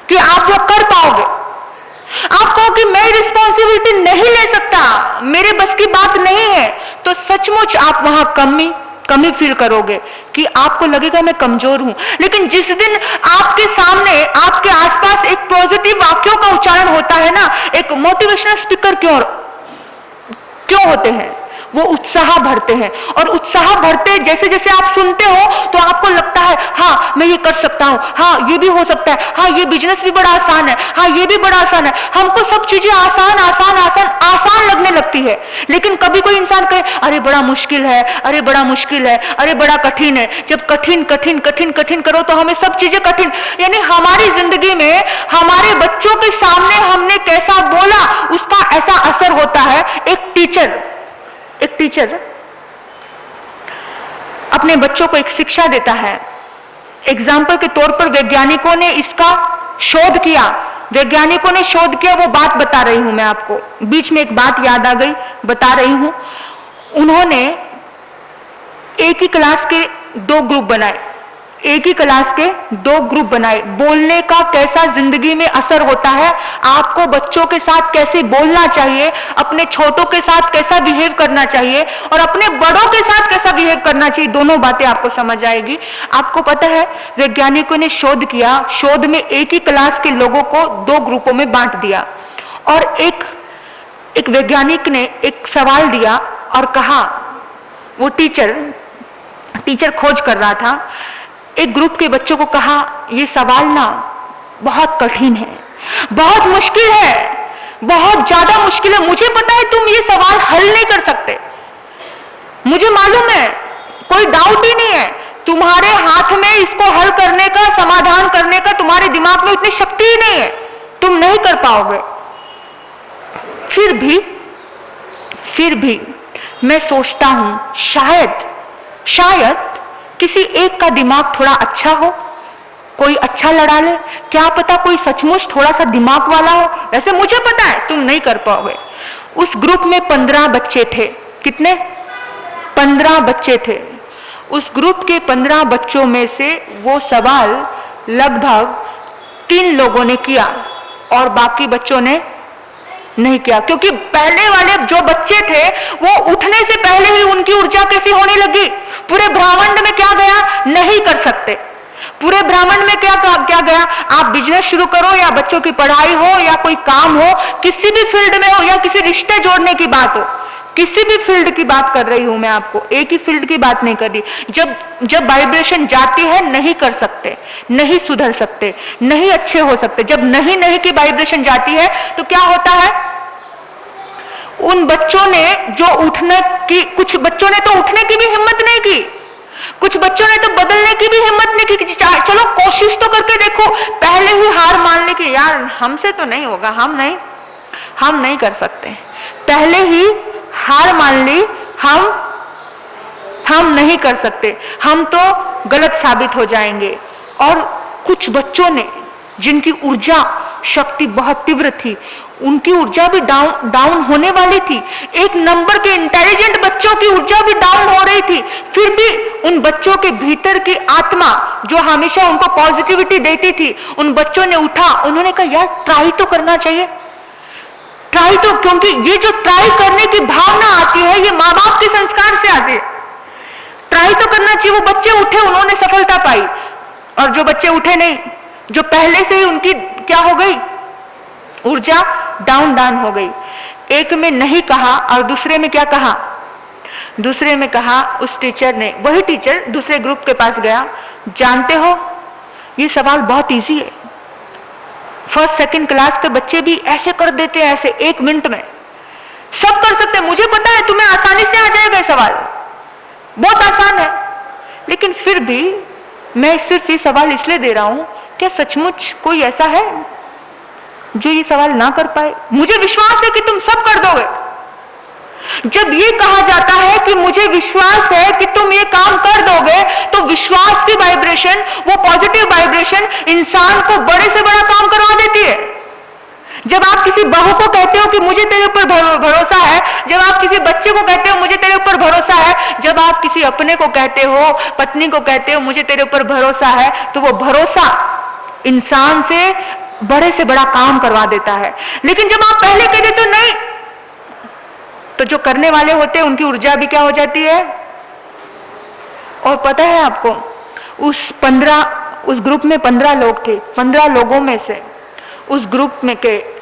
कि आप वो कर पाओगे। आप कहो कि मैं रिस्पॉन्सिबिलिटी नहीं ले सकता, मेरे बस की बात नहीं है, तो सचमुच आप वहां कमी फील करोगे कि आपको लगेगा मैं कमजोर हूं। लेकिन जिस दिन आपके सामने, आपके आसपास एक पॉजिटिव वाक्यों का उच्चारण होता है ना, एक मोटिवेशनल स्पीकर क्यों होते हैं, वो उत्साह भरते हैं, और उत्साह भरते जैसे जैसे आप सुनते हो तो आपको लगता है हाँ मैं ये कर सकता हूँ, हाँ ये भी हो सकता है, हाँ ये बिजनेस भी बड़ा आसान है, हाँ ये भी बड़ा आसान है। हमको सब चीजें आसान लगने लगती है। लेकिन कभी कोई इंसान कहे अरे बड़ा मुश्किल है, अरे बड़ा मुश्किल है, अरे बड़ा कठिन है, जब कठिन करो तो हमें सब चीजें कठिन। यानी हमारी जिंदगी में हमारे बच्चों के सामने हमने कैसा बोला उसका ऐसा असर होता है। एक टीचर अपने बच्चों को एक शिक्षा देता है। एग्जाम्पल के तौर पर वैज्ञानिकों ने इसका शोध किया, वो बात बता रही हूं मैं आपको, बीच में एक बात याद आ गई, बता रही हूं। उन्होंने एक ही क्लास के 2 ग्रुप बनाए, एक ही क्लास के 2 ग्रुप बनाए। बोलने का कैसा जिंदगी में असर होता है, आपको बच्चों के साथ कैसे बोलना चाहिए, अपने छोटों के साथ कैसा बिहेव करना चाहिए और अपने बड़ों के साथ कैसा बिहेव करना चाहिए, दोनों बातें आपको समझ आएगी। आपको पता है वैज्ञानिकों ने शोध किया, शोध में एक ही क्लास के लोगों को 2 ग्रुपों में बांट दिया और एक वैज्ञानिक ने एक सवाल दिया और कहा, वो टीचर खोज कर रहा था, एक ग्रुप के बच्चों को कहा ये सवाल ना बहुत कठिन है, बहुत मुश्किल है, बहुत ज्यादा मुश्किल है, मुझे पता है तुम ये सवाल हल नहीं कर सकते, मुझे मालूम है, कोई डाउट ही नहीं है, तुम्हारे हाथ में इसको हल करने का, समाधान करने का तुम्हारे दिमाग में उतनी शक्ति ही नहीं है, तुम नहीं कर पाओगे। फिर भी मैं सोचता हूं शायद किसी एक का दिमाग थोड़ा अच्छा हो, कोई अच्छा लड़ा ले, क्या पता कोई सचमुच थोड़ा सा दिमाग वाला हो। वैसे मुझे पता है तुम नहीं कर पाओगे। उस ग्रुप में 15 बच्चे थे। कितने? 15 बच्चे थे। उस ग्रुप के 15 बच्चों में से वो सवाल लगभग 3 लोगों ने किया और बाकी बच्चों ने नहीं किया, क्योंकि पहले वाले जो बच्चे थे वो उठने से पहले ही उनकी ऊर्जा कैसी होने लगी, पूरे ब्रह्मांड में क्या गया, नहीं कर सकते। पूरे ब्रह्मांड में क्या गया, आप बिजनेस शुरू करो या बच्चों की पढ़ाई हो या कोई काम हो, किसी भी फील्ड में हो या किसी रिश्ते जोड़ने की बात हो, किसी भी फील्ड की बात कर रही हूं मैं आपको, एक ही फील्ड की बात नहीं कर रही। जब वाइब्रेशन जाती है नहीं कर सकते, नहीं सुधर सकते, नहीं अच्छे हो सकते। जब नहीं की वाइब्रेशन जाती है तो क्या होता है, उन बच्चों ने जो उठने की, कुछ बच्चों ने तो उठने की भी हिम्मत नहीं की, कुछ बच्चों ने तो बदलने की भी हिम्मत नहीं की, चलो कोशिश तो करके देखो, पहले ही हार मानने की, यार हमसे तो नहीं होगा, हम नहीं कर सकते, पहले ही हार मान ली, हम नहीं कर सकते, हम तो गलत साबित हो जाएंगे। और कुछ बच्चों ने, जिनकी ऊर्जा शक्ति बहुत तीव्र थी, उनकी ऊर्जा भी डाउन होने वाली थी। 1 नंबर के इंटेलिजेंट बच्चों की ऊर्जा भी डाउन हो रही थी, फिर भी उन बच्चों के भीतर की आत्मा जो हमेशा उनको पॉजिटिविटी देती थी, उन बच्चों ने उठा, उन्होंने कहा यार ट्राई तो करना चाहिए, ट्राई तो, क्योंकि ये जो ट्राई करने की भावना आती है ये माँ बाप के संस्कार से आती है, ट्राई तो करना चाहिए। वो बच्चे उठे, उन्होंने सफलता पाई, और जो बच्चे उठे नहीं, जो पहले से ही उनकी क्या हो गई, ऊर्जा डाउन हो गई। एक में नहीं कहा और दूसरे में क्या कहा, दूसरे में कहा, उस टीचर ने, वही टीचर दूसरे ग्रुप के पास गया, जानते हो ये सवाल बहुत इजी है, 1st 2nd क्लास के बच्चे भी ऐसे कर देते हैं, ऐसे 1 मिनट में सब कर सकते हैं, मुझे पता है तुम्हें आसानी से आ जाएगा, सवाल बहुत आसान है। लेकिन फिर भी मैं सिर्फ ये सवाल इसलिए दे रहा हूं, क्या सचमुच कोई ऐसा है जो ये सवाल ना कर पाए? मुझे विश्वास है कि तुम सब कर दोगे। जब ये कहा जाता है कि मुझे विश्वास है कि तुम ये काम कर दोगे, तो विश्वास की वाइब्रेशन, वो पॉजिटिव वाइब्रेशन इंसान को बड़े से बड़ा काम करवा देती है। जब आप किसी बहू को कहते हो कि मुझे तेरे ऊपर भरोसा है, जब आप किसी बच्चे को कहते हो मुझे तेरे ऊपर भरोसा है, जब आप किसी अपने को कहते हो, पत्नी को कहते हो मुझे तेरे ऊपर भरोसा है, तो वो भरोसा इंसान से बड़े से बड़ा काम करवा देता है। लेकिन जब आप पहले कह देते हो नहीं, तो जो करने वाले होते हैं उनकी ऊर्जा भी क्या हो जाती है। और पता है आपको, उस ग्रुप में 15 लोग थे, 15 लोगों में से उस ग्रुप में के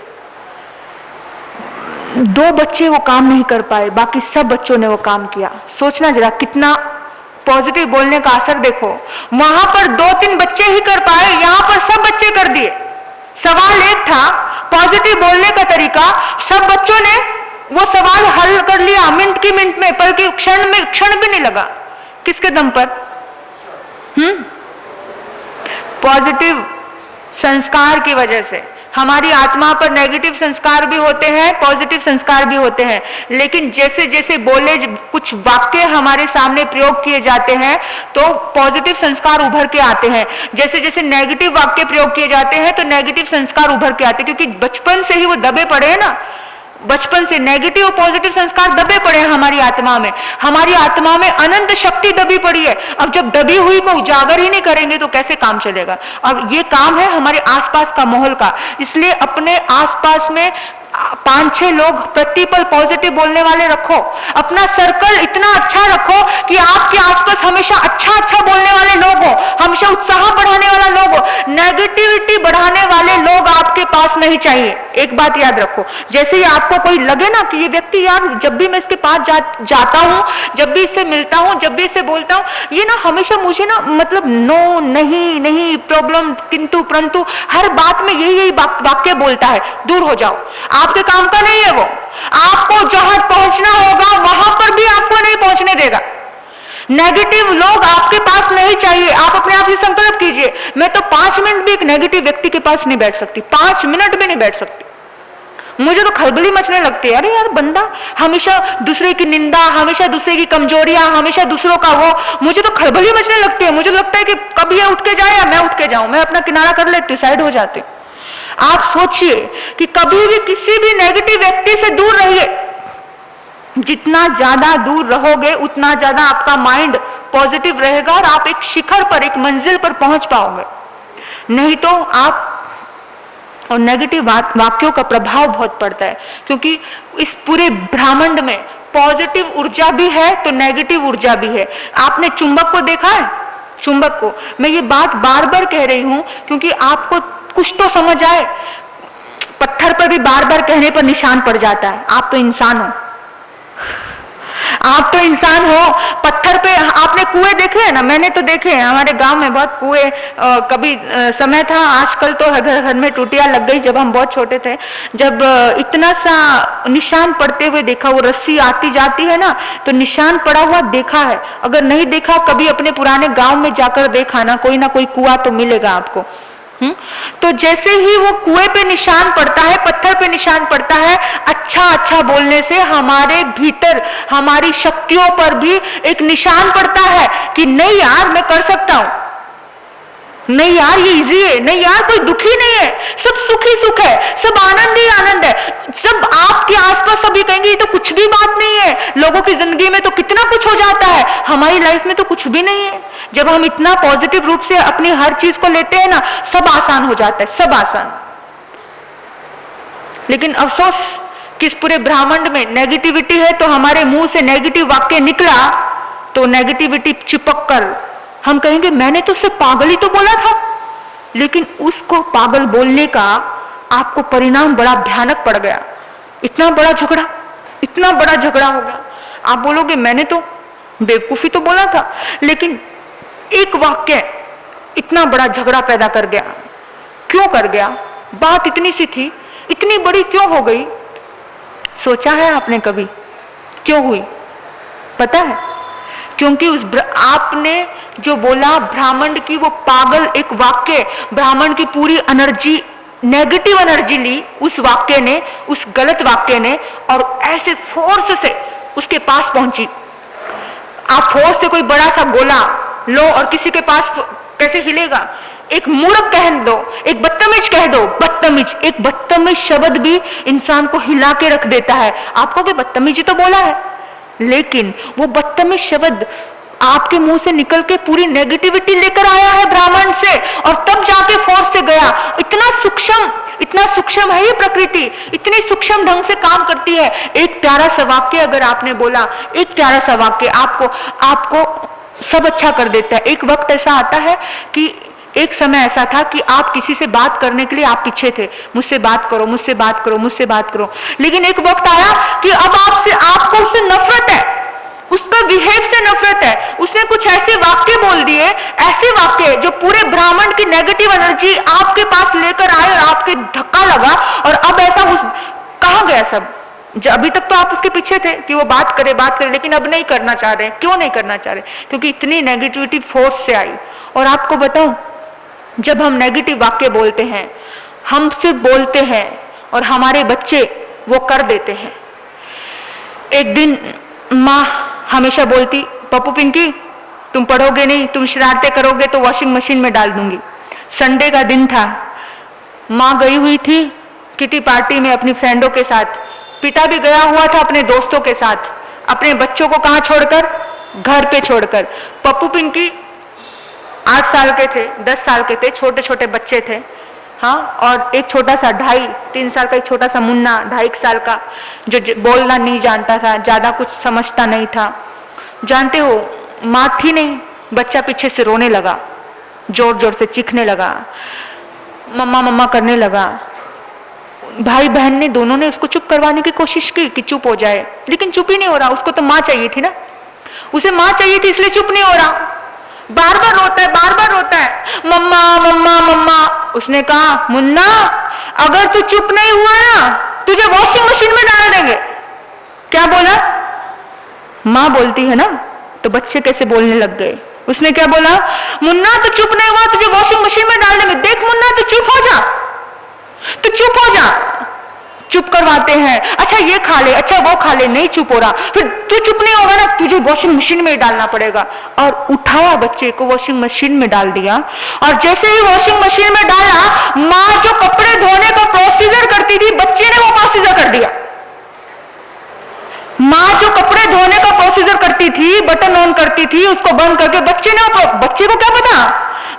2 बच्चे वो काम नहीं कर पाए, बाकी सब बच्चों ने वो काम किया। सोचना जरा कितना पॉजिटिव बोलने का असर देखो। वहां पर 2-3 बच्चे ही कर पाए, यहां पर सब बच्चे कर दिए। सवाल एक था, पॉजिटिव बोलने का तरीका, सब बच्चों ने वो सवाल हल कर लिया मिनट में, बल्कि क्षण भी नहीं लगा। किसके दम पर? पॉजिटिव संस्कार की वजह से। हमारी आत्मा पर नेगेटिव संस्कार भी होते हैं, पॉजिटिव संस्कार भी होते हैं, लेकिन जैसे जैसे बोले कुछ वाक्य हमारे सामने प्रयोग किए जाते हैं तो पॉजिटिव संस्कार उभर के आते हैं। जैसे जैसे नेगेटिव वाक्य प्रयोग किए जाते हैं तो नेगेटिव संस्कार उभर के आते हैं, क्योंकि बचपन से ही वो दबे पड़े हैं ना, बचपन से नेगेटिव और पॉजिटिव संस्कार दबे पड़े हैं हमारी आत्मा में। हमारी आत्मा में अनंत शक्ति दबी पड़ी है। अब जब दबी हुई को उजागर ही नहीं करेंगे तो कैसे काम चलेगा। अब ये काम है हमारे आसपास का माहौल का। इसलिए अपने आसपास में 5-6 लोग प्रतिपल पॉजिटिव बोलने वाले रखो। अपना सर्कल इतना अच्छा रखो कि आपके आसपास हमेशा अच्छा बोलने वाले लोग हो, हमेशा उत्साह बढ़ाने वाला लोग हो। नेगेटिविटी बढ़ाने वाले लोग आपके पास नहीं चाहिए। एक बात याद रखो, जैसे ही आपको कोई लगे ना कि ये व्यक्ति, यार जब भी मैं इसके पास जाता हूँ, जब भी इससे मिलता हूँ, जब भी इससे बोलता हूँ, ये ना हमेशा मुझे ना मतलब नो, नहीं, प्रॉब्लम, किंतु परंतु, हर बात में यही वाक्य बोलता है, दूर हो जाओ। आपके काम का नहीं है वो। आपको जहां पहुंचना होगा वहां पर भी आपको नहीं पहुंचने देगा। नेगेटिव लोग आपके पास नहीं चाहिए। आप अपने आप से संकल्प कीजिए, मैं तो 5 मिनट भी एक नेगेटिव व्यक्ति के पास नहीं बैठ सकती, 5 मिनट भी नहीं बैठ सकती। मुझे तो खलबली मचने लगती है। अरे यार, बंदा हमेशा दूसरे की निंदा, हमेशा दूसरे की कमजोरियां, हमेशा दूसरों का वो, मुझे तो खलबली मचने लगती है। मुझे लगता है कि कभी ये उठ के जाए या मैं उठ के जाऊं, मैं अपना किनारा कर लेती हूँ, साइड हो जाती हूँ। आप सोचिए कि कभी भी किसी भी नेगेटिव व्यक्ति से दूर रहिए। जितना ज्यादा दूर रहोगे उतना ज्यादा आपका माइंड पॉजिटिव रहेगा और आप एक शिखर पर, एक मंजिल पर पहुंच पाओगे। नहीं तो आप, और नेगेटिव वाक्यों का प्रभाव बहुत पड़ता है, क्योंकि इस पूरे ब्रह्मांड में पॉजिटिव ऊर्जा भी है तो नेगेटिव ऊर्जा भी है। आपने चुंबक को देखा है? चुंबक को मैं ये बात बार बार कह रही हूं क्योंकि आपको कुछ तो समझ आए। पत्थर पर भी बार बार कहने पर निशान पड़ जाता है। आप तो इंसान हो, आप तो इंसान हो। पत्थर पे आपने कुएं देखे हैं ना? मैंने तो देखे हैं, हमारे गांव में बहुत कुएं। कभी समय था, आजकल तो घर घर में टूटियां लग गई। जब हम बहुत छोटे थे, जब इतना सा निशान पड़ते हुए देखा, वो रस्सी आती जाती है ना, तो निशान पड़ा हुआ देखा है। अगर नहीं देखा, कभी अपने पुराने गांव में जाकर देखा ना कोई कुआं तो मिलेगा आपको। तो जैसे ही वो कुएं पे निशान पड़ता है, पत्थर पे निशान पड़ता है, अच्छा बोलने से हमारे भीतर, हमारी शक्तियों पर भी एक निशान पड़ता है कि नहीं यार, मैं कर सकता हूं, नहीं यार ये इजी है, नहीं यार कोई दुखी नहीं है, सब सुख ही सुख है, सब आनंद ही आनंद है। सब आपके आसपास सभी कहेंगे ये तो कुछ भी बात नहीं है, लोगों की जिंदगी में तो कितना कुछ हो जाता है, हमारी लाइफ में तो कुछ भी नहीं है। जब हम इतना पॉजिटिव रूप से अपनी हर चीज को लेते हैं ना, सब आसान हो जाता है, सब आसान। लेकिन अफसोस कि इस पूरे ब्रह्मांड में नेगेटिविटी है, तो हमारे मुंह से नेगेटिव वाक्य निकला तो नेगेटिविटी चिपक कर हम कहेंगे मैंने तो उसे पागल ही तो बोला था। लेकिन उसको पागल बोलने का आपको परिणाम बड़ा भयानक पड़ गया। इतना बड़ा झगड़ा हो गया। आप बोलोगे मैंने तो बेवकूफी तो बोला था, लेकिन एक वाक्य इतना बड़ा झगड़ा पैदा कर गया। क्यों कर गया? बात इतनी सी थी, इतनी बड़ी क्यों हो गई? सोचा है आपने कभी क्यों हुई? पता है, क्योंकि आपने जो बोला ब्राह्मण की वो पागल एक वाक्य, ब्राह्मण की पूरी एनर्जी, नेगेटिव एनर्जी ली उस वाक्य ने, उस गलत वाक्य ने, और ऐसे फोर्स से उसके पास पहुंची। आप फोर्स से कोई बड़ा सा गोला लो और किसी के पास कैसे हिलेगा? एक मूर्ख कह दो, एक बदतमीज कह दो, बदतमीज, एक बदतमीज शब्द भी इंसान को हिला के रख देता है। आपको भी बदतमीजी तो बोला है, लेकिन वो बदतमीज शब्द आपके मुंह से निकल के पूरी नेगेटिविटी लेकर आया है ब्राह्मण से, और तब जाके फोर्स से गया। इतना सूक्ष्म है ये प्रकृति, इतनी सूक्ष्म ढंग से काम करती है। एक प्यारा सा वाक्य अगर आपने बोला, एक प्यारा सा वाक्य आपको सब अच्छा कर देता है। एक वक्त ऐसा आता है कि एक समय ऐसा था कि आप किसी से बात करने के लिए आप पीछे थे, मुझसे बात करो, मुझसे बात करो, मुझसे बात करो। लेकिन एक वक्त आया कि अब आपको उससे नफरत है, उसका बिहेव से नफरत है। उसने कुछ ऐसे वाक्य बोल दिए, ऐसे वाक्य जो पूरे ब्राह्मण की नेगेटिव एनर्जी आपके पास लेकर आए और आपके धक्का लगा। और अब ऐसा कहाँ गया सब? अभी तक तो आप उसके पीछे थे कि वो बात करे, लेकिन अब नहीं करना चाह रहे। क्यों नहीं करना चाह रहे? क्योंकि इतनी नेगेटिविटी फोर्स से आई। और आपको बताऊं, जब हम नेगेटिव वाक्य बोलते हैं, हमसे बोलते हैं और हमारे बच्चे वो कर देते हैं। एक दिन माँ हमेशा बोलती, पप्पू पिंकी तुम पढ़ोगे नहीं, तुम शरारतें करोगे तो वॉशिंग मशीन में डाल दूंगी। संडे का दिन था, माँ गई हुई थी किटी पार्टी में अपनी फ्रेंडों के साथ, पिता भी गया हुआ था अपने दोस्तों के साथ, अपने बच्चों को कहाँ छोड़कर, घर पे छोड़कर। पप्पू पिंकी 8 साल के थे, 10 साल के थे, छोटे छोटे बच्चे थे। हाँ, और एक छोटा सा 2.5-3 साल का एक छोटा सा मुन्ना 2.5 साल का, जो बोलना नहीं जानता था, ज्यादा कुछ समझता नहीं था। जानते हो, माँ थी नहीं, बच्चा पीछे से रोने लगा, जोर जोर से चीखने लगा, मम्मा मम्मा करने लगा। भाई बहन ने दोनों ने उसको चुप करवाने की कोशिश की कि चुप हो जाए, लेकिन चुप ही नहीं हो रहा। उसको तो माँ चाहिए थी ना, उसे माँ चाहिए थी, इसलिए चुप नहीं हो रहा। बार बार रोता है, बार बार रोता है, मम्मा मम्मा मम्मा। उसने कहा, मुन्ना अगर तू चुप नहीं हुआ ना, तुझे वॉशिंग मशीन में डाल देंगे। क्या बोला? माँ बोलती है ना, तो बच्चे कैसे बोलने लग गए। उसने क्या बोला? मुन्ना तू चुप नहीं हुआ, तुझे वॉशिंग मशीन में डाल देंगे। देख मुन्ना, तू चुप हो जा, तू चुप हो जा। चुप करवाते हैं, अच्छा ये खा ले, अच्छा वो खा ले, नहीं चुप हो रहा, फिर तू चुप नहीं होगा ना, तुझे वॉशिंग मशीन में डालना पड़ेगा। और उठाया बच्चे को, वॉशिंग मशीन में डाल दिया। और जैसे ही वॉशिंग मशीन में डाला, माँ जो कपड़े धोने का प्रोसीजर करती थी, बच्चे ने वो प्रोसीजर कर दिया। माँ जो कपड़े धोने का प्रोसीजर करती थी, बटन ऑन करती थी, उसको बंद करके बच्चे को क्या पता,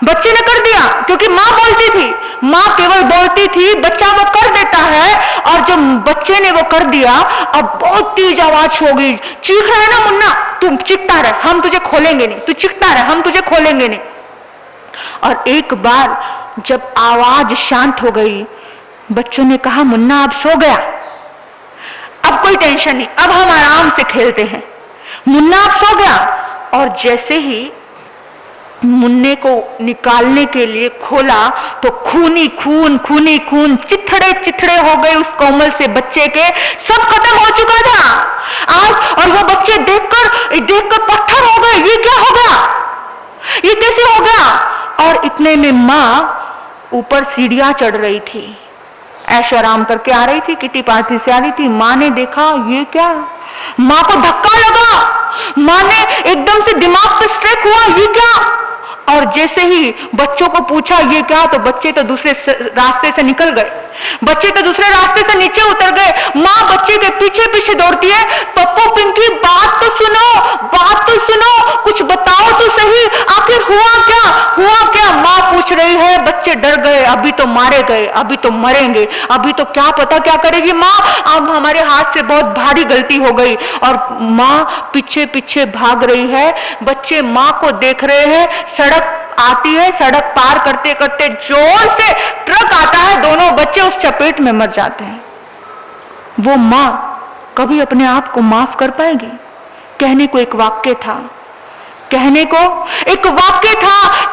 बच्चे ने कर दिया, क्योंकि माँ बोलती थी, माँ केवल बोलती थी, बच्चा वो कर देता है। और जब बच्चे ने वो कर दिया, अब बहुत तेज आवाज हो गई, चीख रहा है ना मुन्ना, तुम चिखता रहे, हम तुझे खोलेंगे नहीं, तू चिखता रहे, हम तुझे खोलेंगे नहीं। और एक बार जब आवाज शांत हो गई, बच्चों ने कहा, मुन्ना अब सो गया, अब कोई टेंशन नहीं, अब हम आराम से खेलते हैं। मुन्ना अब सो गया। और जैसे ही मुन्ने को निकालने के लिए खोला, तो खूनी खून चिथड़े चिथड़े हो गए उस कोमल से बच्चे के, सब खत्म हो चुका था आज। और वो बच्चे देखकर पत्थर हो गए, ये क्या हो गया, ये कैसे हो गया। और इतने में माँ ऊपर सीढ़ियां चढ़ रही थी, ऐशो आराम करके आ रही थी, किटी पार्टी से आ रही थी। माँ ने देखा, ये क्या, माँ को धक्का लगा, माँ ने एकदम से दिमाग पे स्ट्राइक हुआ, ये क्या। और जैसे ही बच्चों को पूछा ये क्या, तो बच्चे तो दूसरे रास्ते से निकल गए, बच्चे तो दूसरे रास्ते से नीचे उतर गए। माँ बच्चे के पीछे पीछे दौड़ती है, पप्पू पिंकी बात तो सुनो, कुछ बताओ तो सही, आखिर हुआ क्या। माँ पूछ रही है, बच्चे डर गए, अभी तो मारे गए, अभी तो मरेंगे, अभी तो क्या पता क्या करेगी माँ, अब हमारे हाथ से बहुत भारी गलती हो गई। और माँ पीछे पीछे भाग रही है, बच्चे माँ को देख रहे हैं। सड़क आती है, सड़क पार करते करते जोर से ट्रक आता है, दोनों बच्चे उस चपेट में मर जाते हैं। वो माँ कभी अपने आप को माफ कर पाएगी? कहने को एक वाक्य था,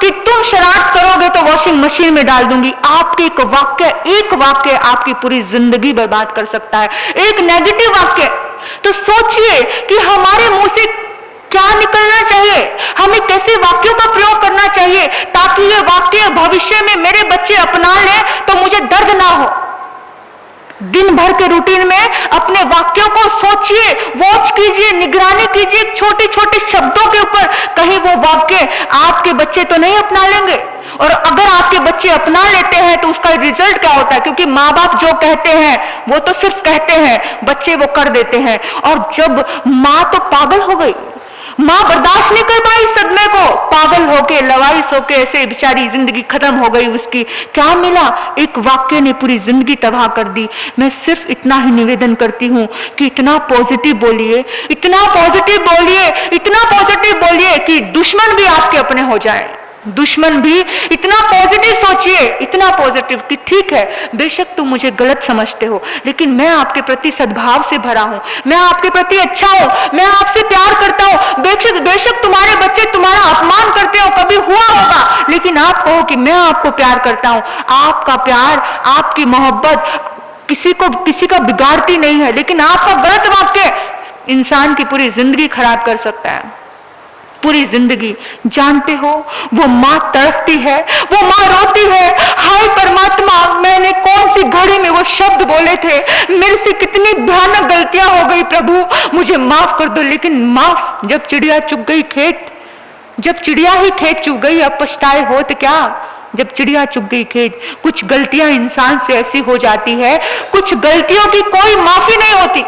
कि तुम शरारत करोगे तो वॉशिंग मशीन में डाल दूंगी। आपके एक वाक्य आपकी पूरी जिंदगी बर्बाद कर सकता है, एक नेगेटिव वाक्य। तो सोचिए कि हमारे मुंह से क्या निकलना चाहिए, हमें कैसे वाक्यों का प्रयोग करना चाहिए, ताकि ये वाक्य भविष्य में मेरे बच्चे अपना लें तो मुझे दर्द ना हो। दिन भर के रूटीन में अपने वाक्यों को सोचिए, वॉच कीजिए, निगरानी कीजिए छोटे छोटे शब्दों के ऊपर, कहीं वो वाक्य आपके बच्चे तो नहीं अपना लेंगे। और अगर आपके बच्चे अपना लेते हैं तो उसका रिजल्ट क्या होता है, क्योंकि माँ बाप जो कहते हैं वो तो सिर्फ कहते हैं, बच्चे वो कर देते हैं। और जब माँ तो पागल हो गई, माँ बर्दाश्त नहीं कर पाई सदमे को, पागल होके लवाइस होके ऐसे बेचारी जिंदगी खत्म हो गई उसकी। क्या मिला? एक वाक्य ने पूरी जिंदगी तबाह कर दी। मैं सिर्फ इतना ही निवेदन करती हूँ कि इतना पॉजिटिव बोलिए, इतना पॉजिटिव बोलिए कि दुश्मन भी आपके अपने हो जाए। दुश्मन भी इतना पॉजिटिव सोचिए, इतना पॉजिटिव कि ठीक है, बेशक तुम मुझे गलत समझते हो, लेकिन मैं आपके प्रति सद्भाव से भरा हूं, मैं आपके प्रति अच्छा हूं, मैं आपसे प्यार करता हूं। बेशक तुम्हारे बच्चे तुम्हारा अपमान करते हो, कभी हुआ होगा, लेकिन आप कहो कि मैं आपको प्यार करता हूं। आपका प्यार, आपकी मोहब्बत किसी का बिगाड़ती नहीं है, लेकिन आपका गलत वाक्य इंसान की पूरी जिंदगी खराब कर सकता है, पूरी जिंदगी। जानते हो, वो माँ तड़पती है, वो माँ रोती है, हाय परमात्मा, मैंने कौन सी घड़ी में वो शब्द बोले थे, मेरे से कितनी भयानक गलतियां हो गई, प्रभु मुझे माफ कर दो। लेकिन माफ, जब चिड़िया चुग गई खेत, जब चिड़िया ही खेत चुग गई, अब पछताए हो तो क्या। जब चिड़िया चुग गई खेत। कुछ गलतियां इंसान से ऐसी हो जाती है, कुछ गलतियों की कोई माफी नहीं होती,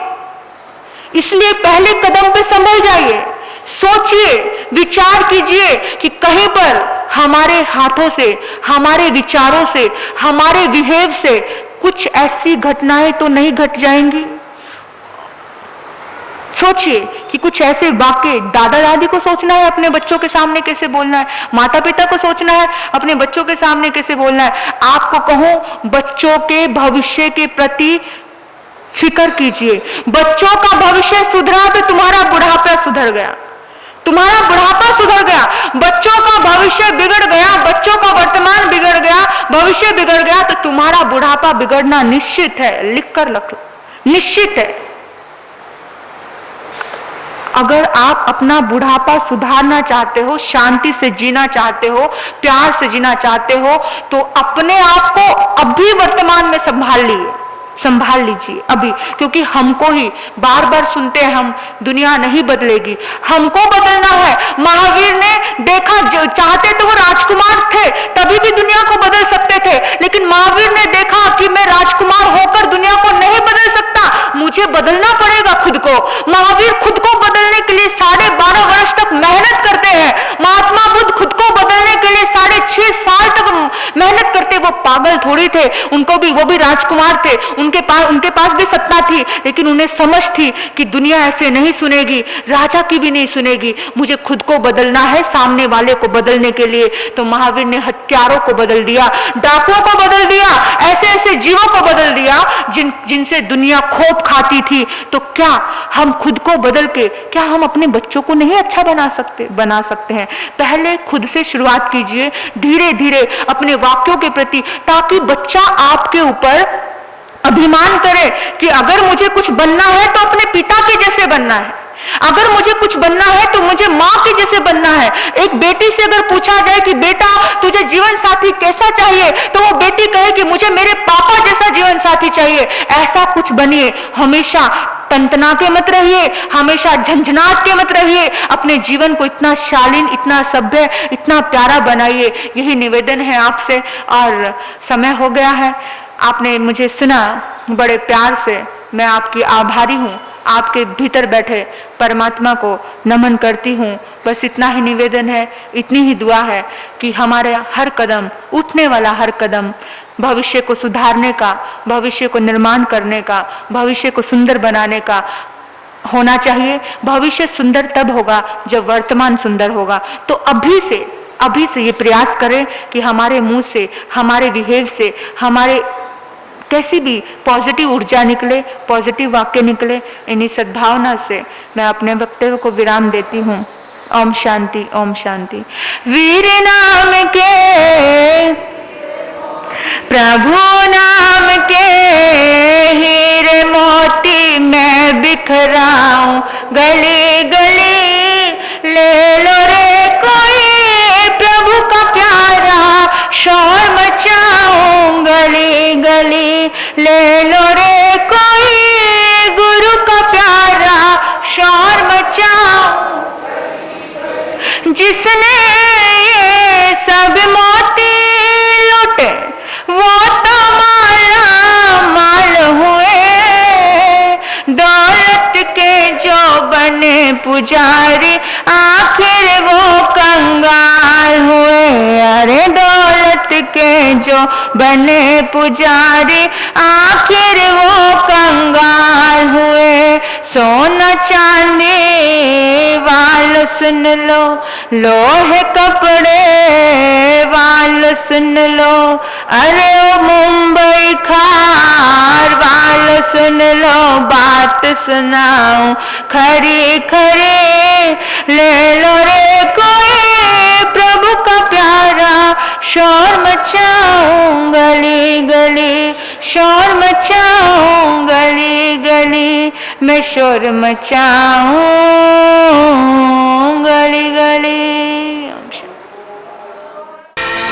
इसलिए पहले कदम पे संभल जाइए, सोचिए, विचार कीजिए कि कहीं पर हमारे हाथों से, हमारे विचारों से, हमारे बिहेव से कुछ ऐसी घटनाएं तो नहीं घट जाएंगी। सोचिए कि कुछ ऐसे वाक्य, दादा दादी को सोचना है अपने बच्चों के सामने कैसे बोलना है, माता पिता को सोचना है अपने बच्चों के सामने कैसे बोलना है। आपको कहूं, बच्चों के भविष्य के प्रति फिक्र कीजिए। बच्चों का भविष्य सुधरा तो तुम्हारा बुढ़ापा सुधर गया, तुम्हारा बुढ़ापा सुधर गया। बच्चों का भविष्य बिगड़ गया, बच्चों का वर्तमान बिगड़ गया, भविष्य बिगड़ गया तो तुम्हारा बुढ़ापा बिगड़ना निश्चित है। लिखकर रख लो, निश्चित है। अगर आप अपना बुढ़ापा सुधारना चाहते हो, शांति से जीना चाहते हो, प्यार से जीना चाहते हो, तो अपने आप को अभी वर्तमान में संभाल लीजिए अभी। क्योंकि हमको ही बार बार सुनते हैं हम, दुनिया नहीं बदलेगी, हमको बदलना है। महावीर ने देखा, चाहते तो वो राजकुमार थे तभी भी दुनिया को बदल सकते थे, लेकिन महावीर ने देखा कि मैं राजकुमार होकर दुनिया को नहीं बदल सकता, मुझे बदलना पड़ेगा खुद को। महावीर खुद को बदलने के लिए 12.5 वर्ष तक मेहनत करते हैं। महात्मा बुद्ध खुद को बदलने के लिए 6.5 साल तक मेहनत करते। वो पागल थोड़ी थे, वो भी राजकुमार थे, उनके पास भी सत्ता थी, लेकिन उन्हें समझ थी कि दुनिया ऐसे नहीं सुनेगी, राजा की भी नहीं सुनेगी, मुझे खुद को बदलना है सामने वाले को बदलने के लिए। तो महावीर ने हत्यारों को बदल दिया, डाकुओं को बदल दिया, ऐसे ऐसे जीवों को बदल दिया जिनसे दुनिया खोप खाती थी। तो क्या हम खुद को बदल के, क्या हम अपने बच्चों को नहीं अच्छा बना सकते हैं? पहले खुद से शुरुआत कीजिए, धीरे धीरे अपने वाक्यों के प्रति, ताकि बच्चा आपके ऊपर अभिमान करे कि अगर मुझे कुछ बनना है तो अपने पिता के जैसे बनना है, अगर मुझे कुछ बनना है तो मुझे माँ के जैसे बनना है। एक बेटी से अगर पूछा जाए कि बेटा तुझे जीवन साथी कैसा चाहिए, तो वो बेटी कहे कि मुझे मेरे पापा जैसा जीवन साथी चाहिए। ऐसा कुछ बनिए, हमेशा तंतना के मत रहिए, हमेशा झंझनाट के मत रहिए, अपने जीवन को इतना शालीन, इतना सभ्य, इतना प्यारा बनाइए। यही निवेदन है आपसे। और समय हो गया है, आपने मुझे सुना बड़े प्यार से, मैं आपकी आभारी हूँ। आपके भीतर बैठे परमात्मा को नमन करती हूँ। बस इतना ही निवेदन है, इतनी ही दुआ है कि हमारे हर कदम, उठने वाला हर कदम भविष्य को सुधारने का, भविष्य को निर्माण करने का, भविष्य को सुंदर बनाने का होना चाहिए। भविष्य सुंदर तब होगा जब वर्तमान सुंदर होगा। तो अभी से ये प्रयास करें कि हमारे मुंह से, हमारे बिहेव से, हमारे कैसी भी पॉजिटिव ऊर्जा निकले, पॉजिटिव वाक्य निकले। इन्हीं सद्भावना से मैं अपने वक्तव्य को विराम देती हूँ। ओम शांति, ओम शांति। वीर नाम के, प्रभु नाम के हीरे मोती मैं बिखराऊं, गली गली ले लो रे कोई प्रभु का प्यारा, शोर मचाऊं गली गली ले लो रे कोई गुरु का प्यारा, शोर मचाऊं। जिसने ये सब मोती लूटे वो तो माला माल हुए, दौलत के जो बने पुजारी आखिर वो कंगाल हुए। अरे दौलत के जो बने पुजारी आखिर वो कंगाल हुए। सोना चांदी वालों सुन लो, लोहे कपड़े वालों सुन लो, अरे ओ मुंबई खार वालों सुन लो, बात सुनाऊं खरी खरी, ले लो रे कोई प्रभु का प्यारा, शोर मचाऊं गली गली, शोर मचाऊं गली गली, मैं शोर मचाऊं गली गली।